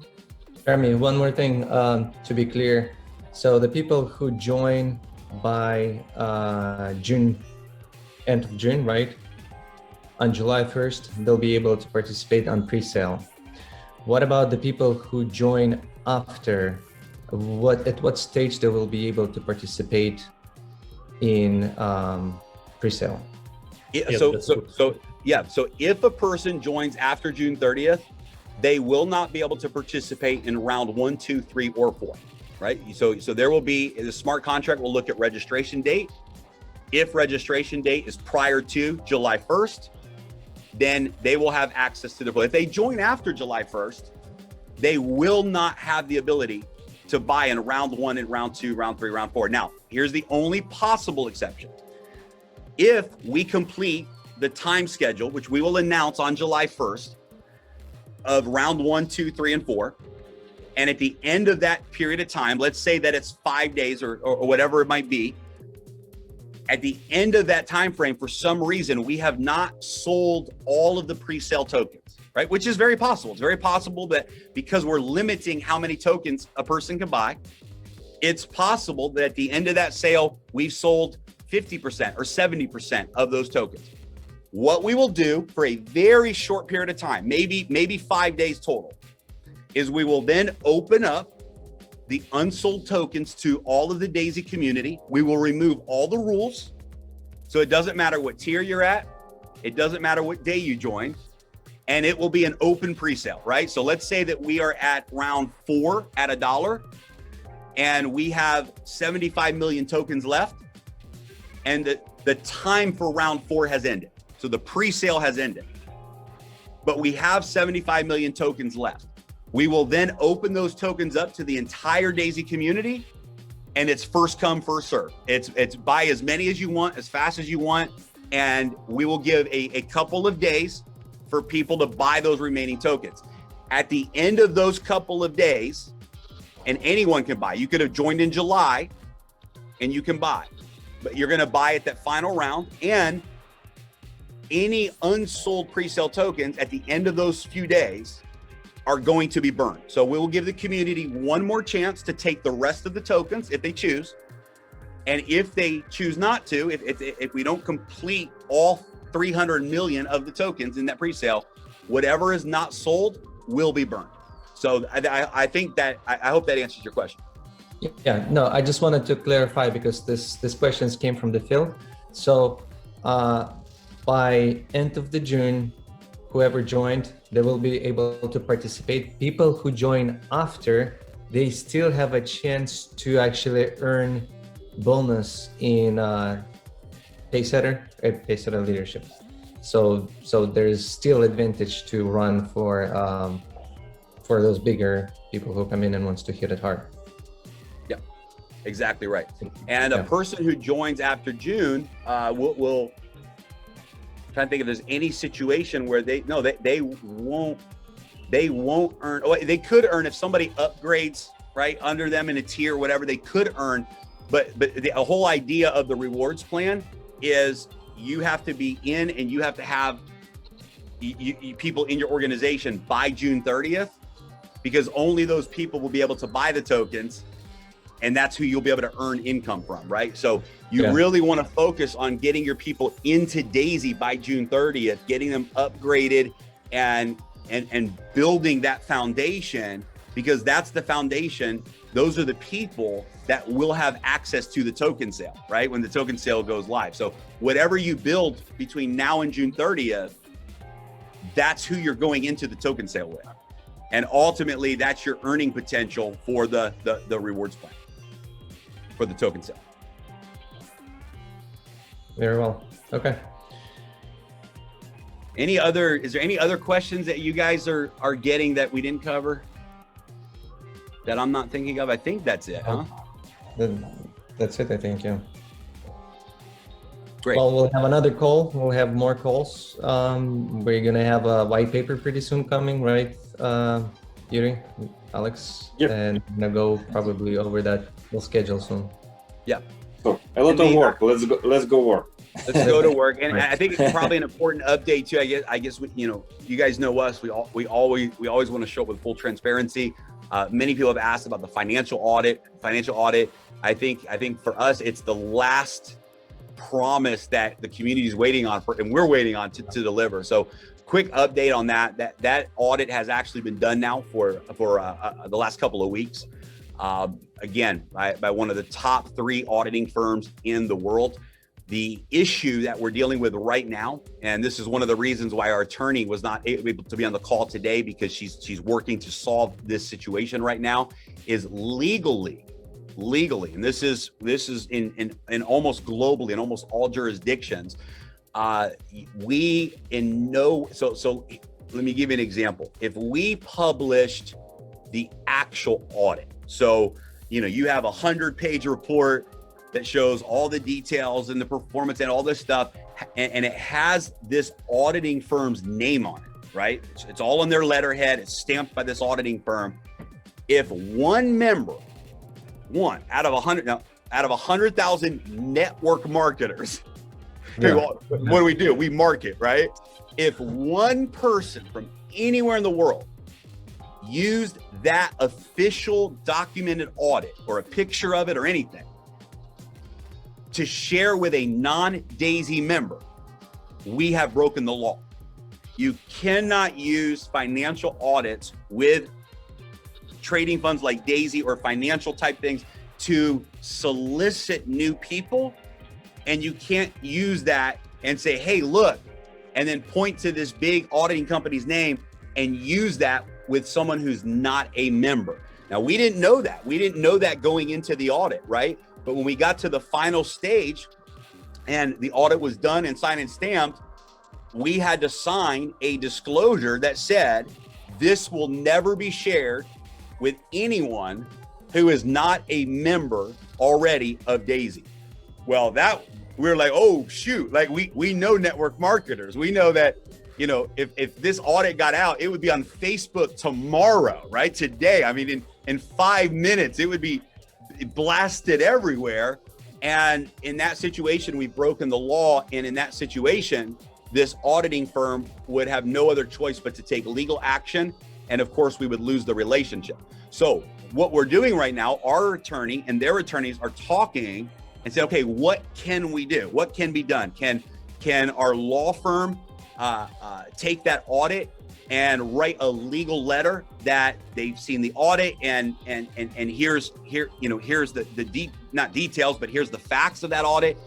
[SPEAKER 2] Jeremy, one more thing to be clear. So the people who join by end of June, right? On July 1st, they'll be able to participate on pre-sale. What about the people who join after? At what stage they will be able to participate in pre-sale?
[SPEAKER 1] So if a person joins after June 30th, they will not be able to participate in round 1, 2, 3, or 4, right? So there will be, the smart contract will look at registration date. If registration date is prior to July 1st, then they will have access to the pool. If they join after July 1st, they will not have the ability to buy in round 1 and round 2, round 3, round 4. Now, here's the only possible exception. If we complete the time schedule, which we will announce on July 1st, of round 1, 2, 3, and 4, and at the end of that period of time, let's say that it's 5 days or whatever it might be, at the end of that time frame, for some reason, we have not sold all of the pre-sale tokens, right? Which is very possible. It's very possible that because we're limiting how many tokens a person can buy, it's possible that at the end of that sale, we've sold 50% or 70% of those tokens. What we will do for a very short period of time, maybe 5 days total, is we will then open up the unsold tokens to all of the Daisy community. We will remove all the rules. So it doesn't matter what tier you're at. It doesn't matter what day you join. And it will be an open pre-sale, right? So let's say that we are at round 4 at $1 and we have 75 million tokens left, and the time for round 4 has ended. So the pre-sale has ended, but we have 75 million tokens left. We will then open those tokens up to the entire Daisy community, and it's first come, first serve. It's buy as many as you want, as fast as you want, and we will give a couple of days for people to buy those remaining tokens. At the end of those couple of days, and anyone can buy. You could have joined in July, and you can buy, but you're going to buy at that final round, and any unsold pre-sale tokens at the end of those few days are going to be burned. So we will give the community one more chance to take the rest of the tokens if they choose. And if they choose not to, if we don't complete all 300 million of the tokens in that pre-sale, whatever is not sold will be burned. So I think that, I hope that answers your question.
[SPEAKER 2] Yeah, no, I just wanted to clarify because this questions came from the field. So by end of the June, whoever joined, they will be able to participate. People who join after, they still have a chance to actually earn bonus in Pacesetter leadership. So there's still advantage to run for those bigger people who come in and wants to hit it hard.
[SPEAKER 1] Yeah, exactly right. And a person who joins after June will trying to think if there's any situation where they won't earn. Oh, they could earn if somebody upgrades right under them in a tier, whatever they could earn. But the whole idea of the rewards plan is you have to be in and you have to have people in your organization by June 30th, because only those people will be able to buy the tokens, and that's who you'll be able to earn income from, right? So you really want to focus on getting your people into Daisy by June 30th, getting them upgraded and building that foundation, because that's the foundation. Those are the people that will have access to the token sale, right? When the token sale goes live. So whatever you build between now and June 30th, that's who you're going into the token sale with. And ultimately that's your earning potential for the rewards plan, for the token sale.
[SPEAKER 2] Very well. Okay.
[SPEAKER 1] Is there any other questions that you guys are getting that we didn't cover that I'm not thinking of? I think that's it, huh?
[SPEAKER 2] That's it, I think, yeah.
[SPEAKER 1] Great.
[SPEAKER 2] Well, we'll have another call. We'll have more calls. We're gonna have a white paper pretty soon coming, right, Yuri, Alex?
[SPEAKER 3] Yep.
[SPEAKER 2] And I'm gonna go probably over that. We'll schedule soon.
[SPEAKER 1] Yeah.
[SPEAKER 3] So a lot of work. Let's go work.
[SPEAKER 1] Let's go to work. And I think it's probably an important update too. I guess you guys know us. We always want to show up with full transparency. Many people have asked about the financial audit. I think for us, it's the last promise that the community is waiting on and we're waiting on to deliver. So quick update on that audit has actually been done now for the last couple of weeks. Again, by one of the top 3 auditing firms in the world. The issue that we're dealing with right now, and this is one of the reasons why our attorney was not able to be on the call today, because she's working to solve this situation right now, is legally, and this is in almost globally in almost all jurisdictions. So let me give you an example. If we published the actual audit, so you have a 100-page report that shows all the details and the performance and all this stuff, and it has this auditing firm's name on it, right? It's all on their letterhead. It's stamped by this auditing firm. If one member, out of 100,000 network marketers, what do? We market, right? If one person from anywhere in the world used that official documented audit or a picture of it or anything to share with a non-Daisy member, we have broken the law. You cannot use financial audits with trading funds like Daisy or financial type things to solicit new people. And you can't use that and say, hey, look, and then point to this big auditing company's name and use that with someone who's not a member. Now, we didn't know that. We didn't know that going into the audit, right? But when we got to the final stage and the audit was done and signed and stamped, we had to sign a disclosure that said, this will never be shared with anyone who is not a member already of Daisy. Well, we're like, oh, shoot, like we know network marketers. We know that, if this audit got out, it would be on Facebook tomorrow, right? Today, I mean, in 5 minutes, it would be blasted everywhere. And in that situation, we've broken the law. And in that situation, this auditing firm would have no other choice but to take legal action. And of course, we would lose the relationship. So what we're doing right now, our attorney and their attorneys are talking and say, okay, what can we do? What can be done? Can our law firm take that audit and write a legal letter that they've seen the audit and here's the not details, but here's the facts of that audit,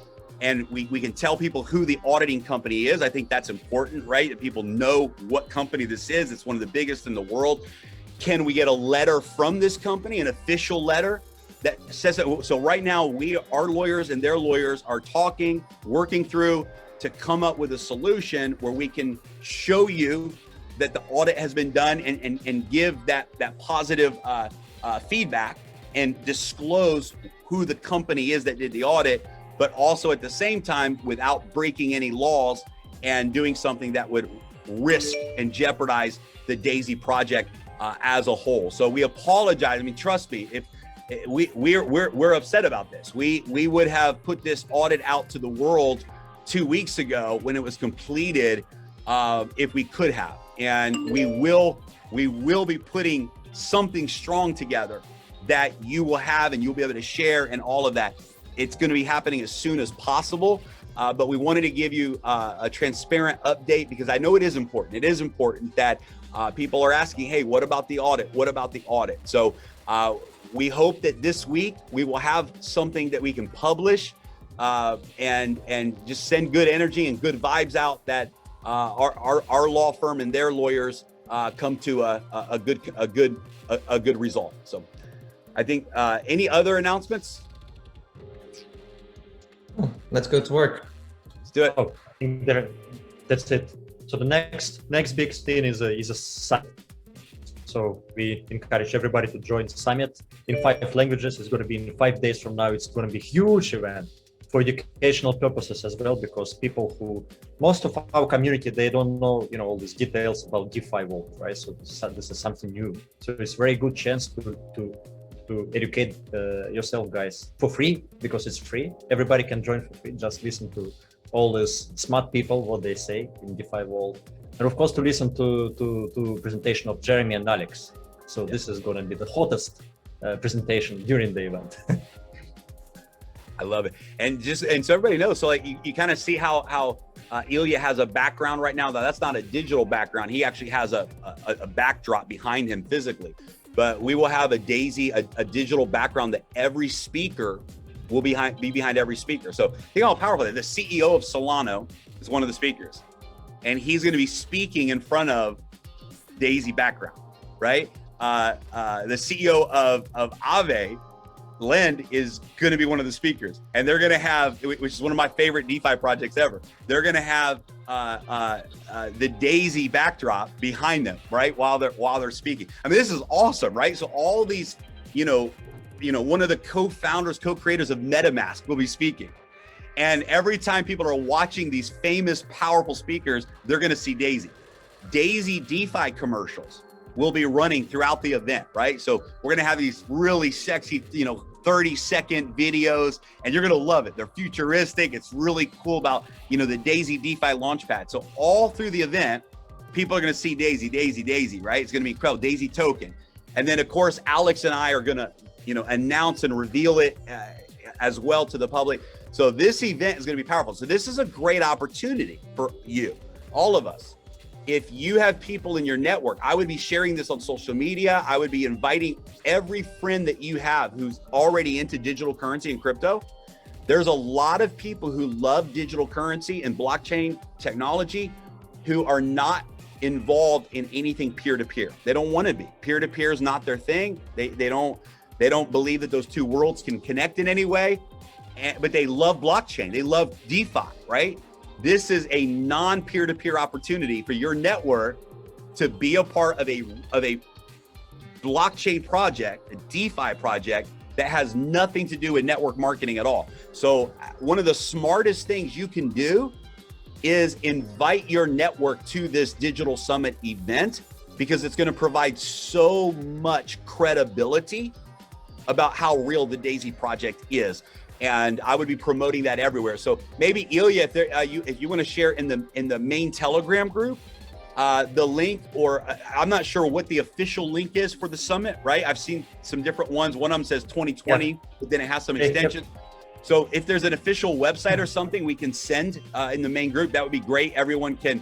[SPEAKER 1] and we can tell people who the auditing company is. I think that's important, right? That people know what company this is. It's one of the biggest in the world. Can we get a letter from this company, an official letter that says that? So right now, our lawyers and their lawyers are talking, working through to come up with a solution where we can show you that the audit has been done and give that positive feedback and disclose who the company is that did the audit, but also at the same time, without breaking any laws and doing something that would risk and jeopardize the DAISY project as a whole. So we apologize. I mean, trust me, if we're upset about this. We would have put this audit out to the world 2 weeks ago when it was completed, if we could have. And we will be putting something strong together that you will have and you'll be able to share and all of that. It's going to be happening as soon as possible. But we wanted to give you a transparent update because I know it is important. It is important that people are asking, hey, what about the audit? What about the audit? So we hope that this week we will have something that we can publish and just send good energy and good vibes out that our law firm and their lawyers come to a good result. So I think any other announcements?
[SPEAKER 2] Let's go to work.
[SPEAKER 1] Let's do it.
[SPEAKER 4] Oh, I think that's it. So the next big thing is a summit. So we encourage everybody to join the summit in 5 languages. It's going to be in 5 days from now. It's going to be a huge event for educational purposes as well, because most of our community, they don't know, all these details about DeFi world, right? So this is something new. So it's a very good chance to educate yourself, guys, for free, because it's free. Everybody can join for free. Just listen to all these smart people, what they say in DeFi world. And of course, to listen to presentation of Jeremy and Alex. So this is going to be the hottest presentation during the event.
[SPEAKER 1] I love it. And so everybody knows, so like you kind of see how Ilya has a background right now. That's not a digital background. He actually has a backdrop behind him physically. But we will have a DAISY, a digital background that every speaker will be behind every speaker. So think how powerful that is. The CEO of Solano is one of the speakers. And he's going to be speaking in front of DAISY background, right? The CEO of Aave, Lend, is going to be one of the speakers. And they're going to have, which is one of my favorite DeFi projects ever, they're going to have the DAISY backdrop behind them, right? While they're speaking. I mean, this is awesome, right? So all these, one of the co-founders, co-creators of MetaMask will be speaking. And every time people are watching these famous, powerful speakers, they're going to see DAISY. DAISY DeFi commercials will be running throughout the event, right? So we're going to have these really sexy, 30-second videos, and you're going to love it. They're futuristic. It's really cool about, the Daisy Defi Launchpad. So all through the event, people are going to see DAISY, DAISY, DAISY, right? It's going to be incredible. DAISY token. And then, of course, Alex and I are going to, announce and reveal it as well to the public. So this event is going to be powerful. So this is a great opportunity for you, all of us. If you have people in your network, I would be sharing this on social media. I would be inviting every friend that you have who's already into digital currency and crypto. There's a lot of people who love digital currency and blockchain technology who are not involved in anything peer-to-peer. They don't want to be. Peer-to-peer is not their thing. They don't believe that those two worlds can connect in any way, but they love blockchain. They love DeFi, right? This is a non-peer-to-peer opportunity for your network to be a part of a blockchain project, a DeFi project that has nothing to do with network marketing at all. So one of the smartest things you can do is invite your network to this digital summit event, because it's going to provide so much credibility about how real the DAISY project is. And I would be promoting that everywhere. So maybe Ilya, if you want to share in the main Telegram group, the link, or I'm not sure what the official link is for the summit, right? I've seen some different ones. One of them says 2020, but then it has some extensions. So if there's an official website or something we can send in the main group, that would be great. Everyone can,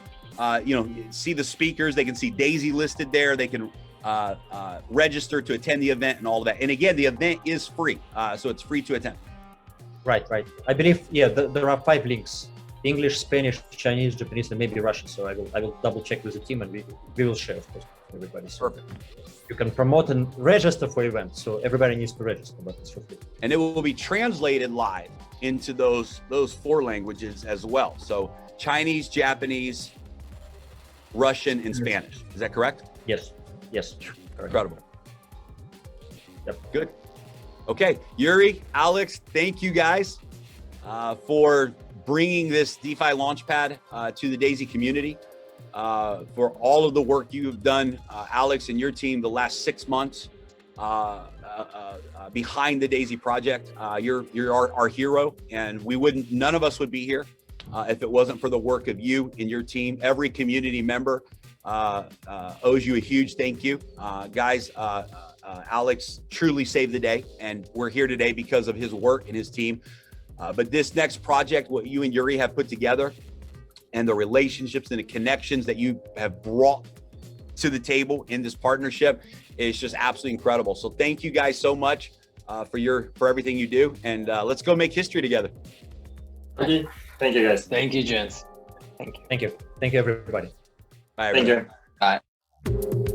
[SPEAKER 1] see the speakers. They can see DAISY listed there. They can register to attend the event and all of that. And again, the event is free, so it's free to attend.
[SPEAKER 4] Right. I believe, there are 5 links: English, Spanish, Chinese, Japanese, and maybe Russian. So I will double check with the team, and we will share, of course, with everybody. So
[SPEAKER 1] Perfect.
[SPEAKER 4] You can promote and register for events. So everybody needs to register, but it's for free.
[SPEAKER 1] And it will be translated live into those 4 languages as well. So Chinese, Japanese, Russian, and Spanish. Is that correct?
[SPEAKER 4] Yes. Correct.
[SPEAKER 1] Incredible.
[SPEAKER 4] Yep.
[SPEAKER 1] Good. Okay, Yuri, Alex, thank you guys for bringing this DeFi Launchpad to the Daisy community, for all of the work you have done, Alex and your team, the last 6 months behind the Daisy project. You're our hero, and none of us would be here if it wasn't for the work of you and your team. Every community member owes you a huge thank you. Guys, Alex truly saved the day, and we're here today because of his work and his team. But this next project, what you and Yuri have put together, and the relationships and the connections that you have brought to the table in this partnership is just absolutely incredible. So thank you guys so much for everything you do, and let's go make history together.
[SPEAKER 3] Okay, thank you guys.
[SPEAKER 5] Thank you, gents. Thank you.
[SPEAKER 4] Thank you. Thank you, everybody.
[SPEAKER 1] Bye,
[SPEAKER 3] Thank
[SPEAKER 1] everybody.
[SPEAKER 3] you.
[SPEAKER 5] Bye.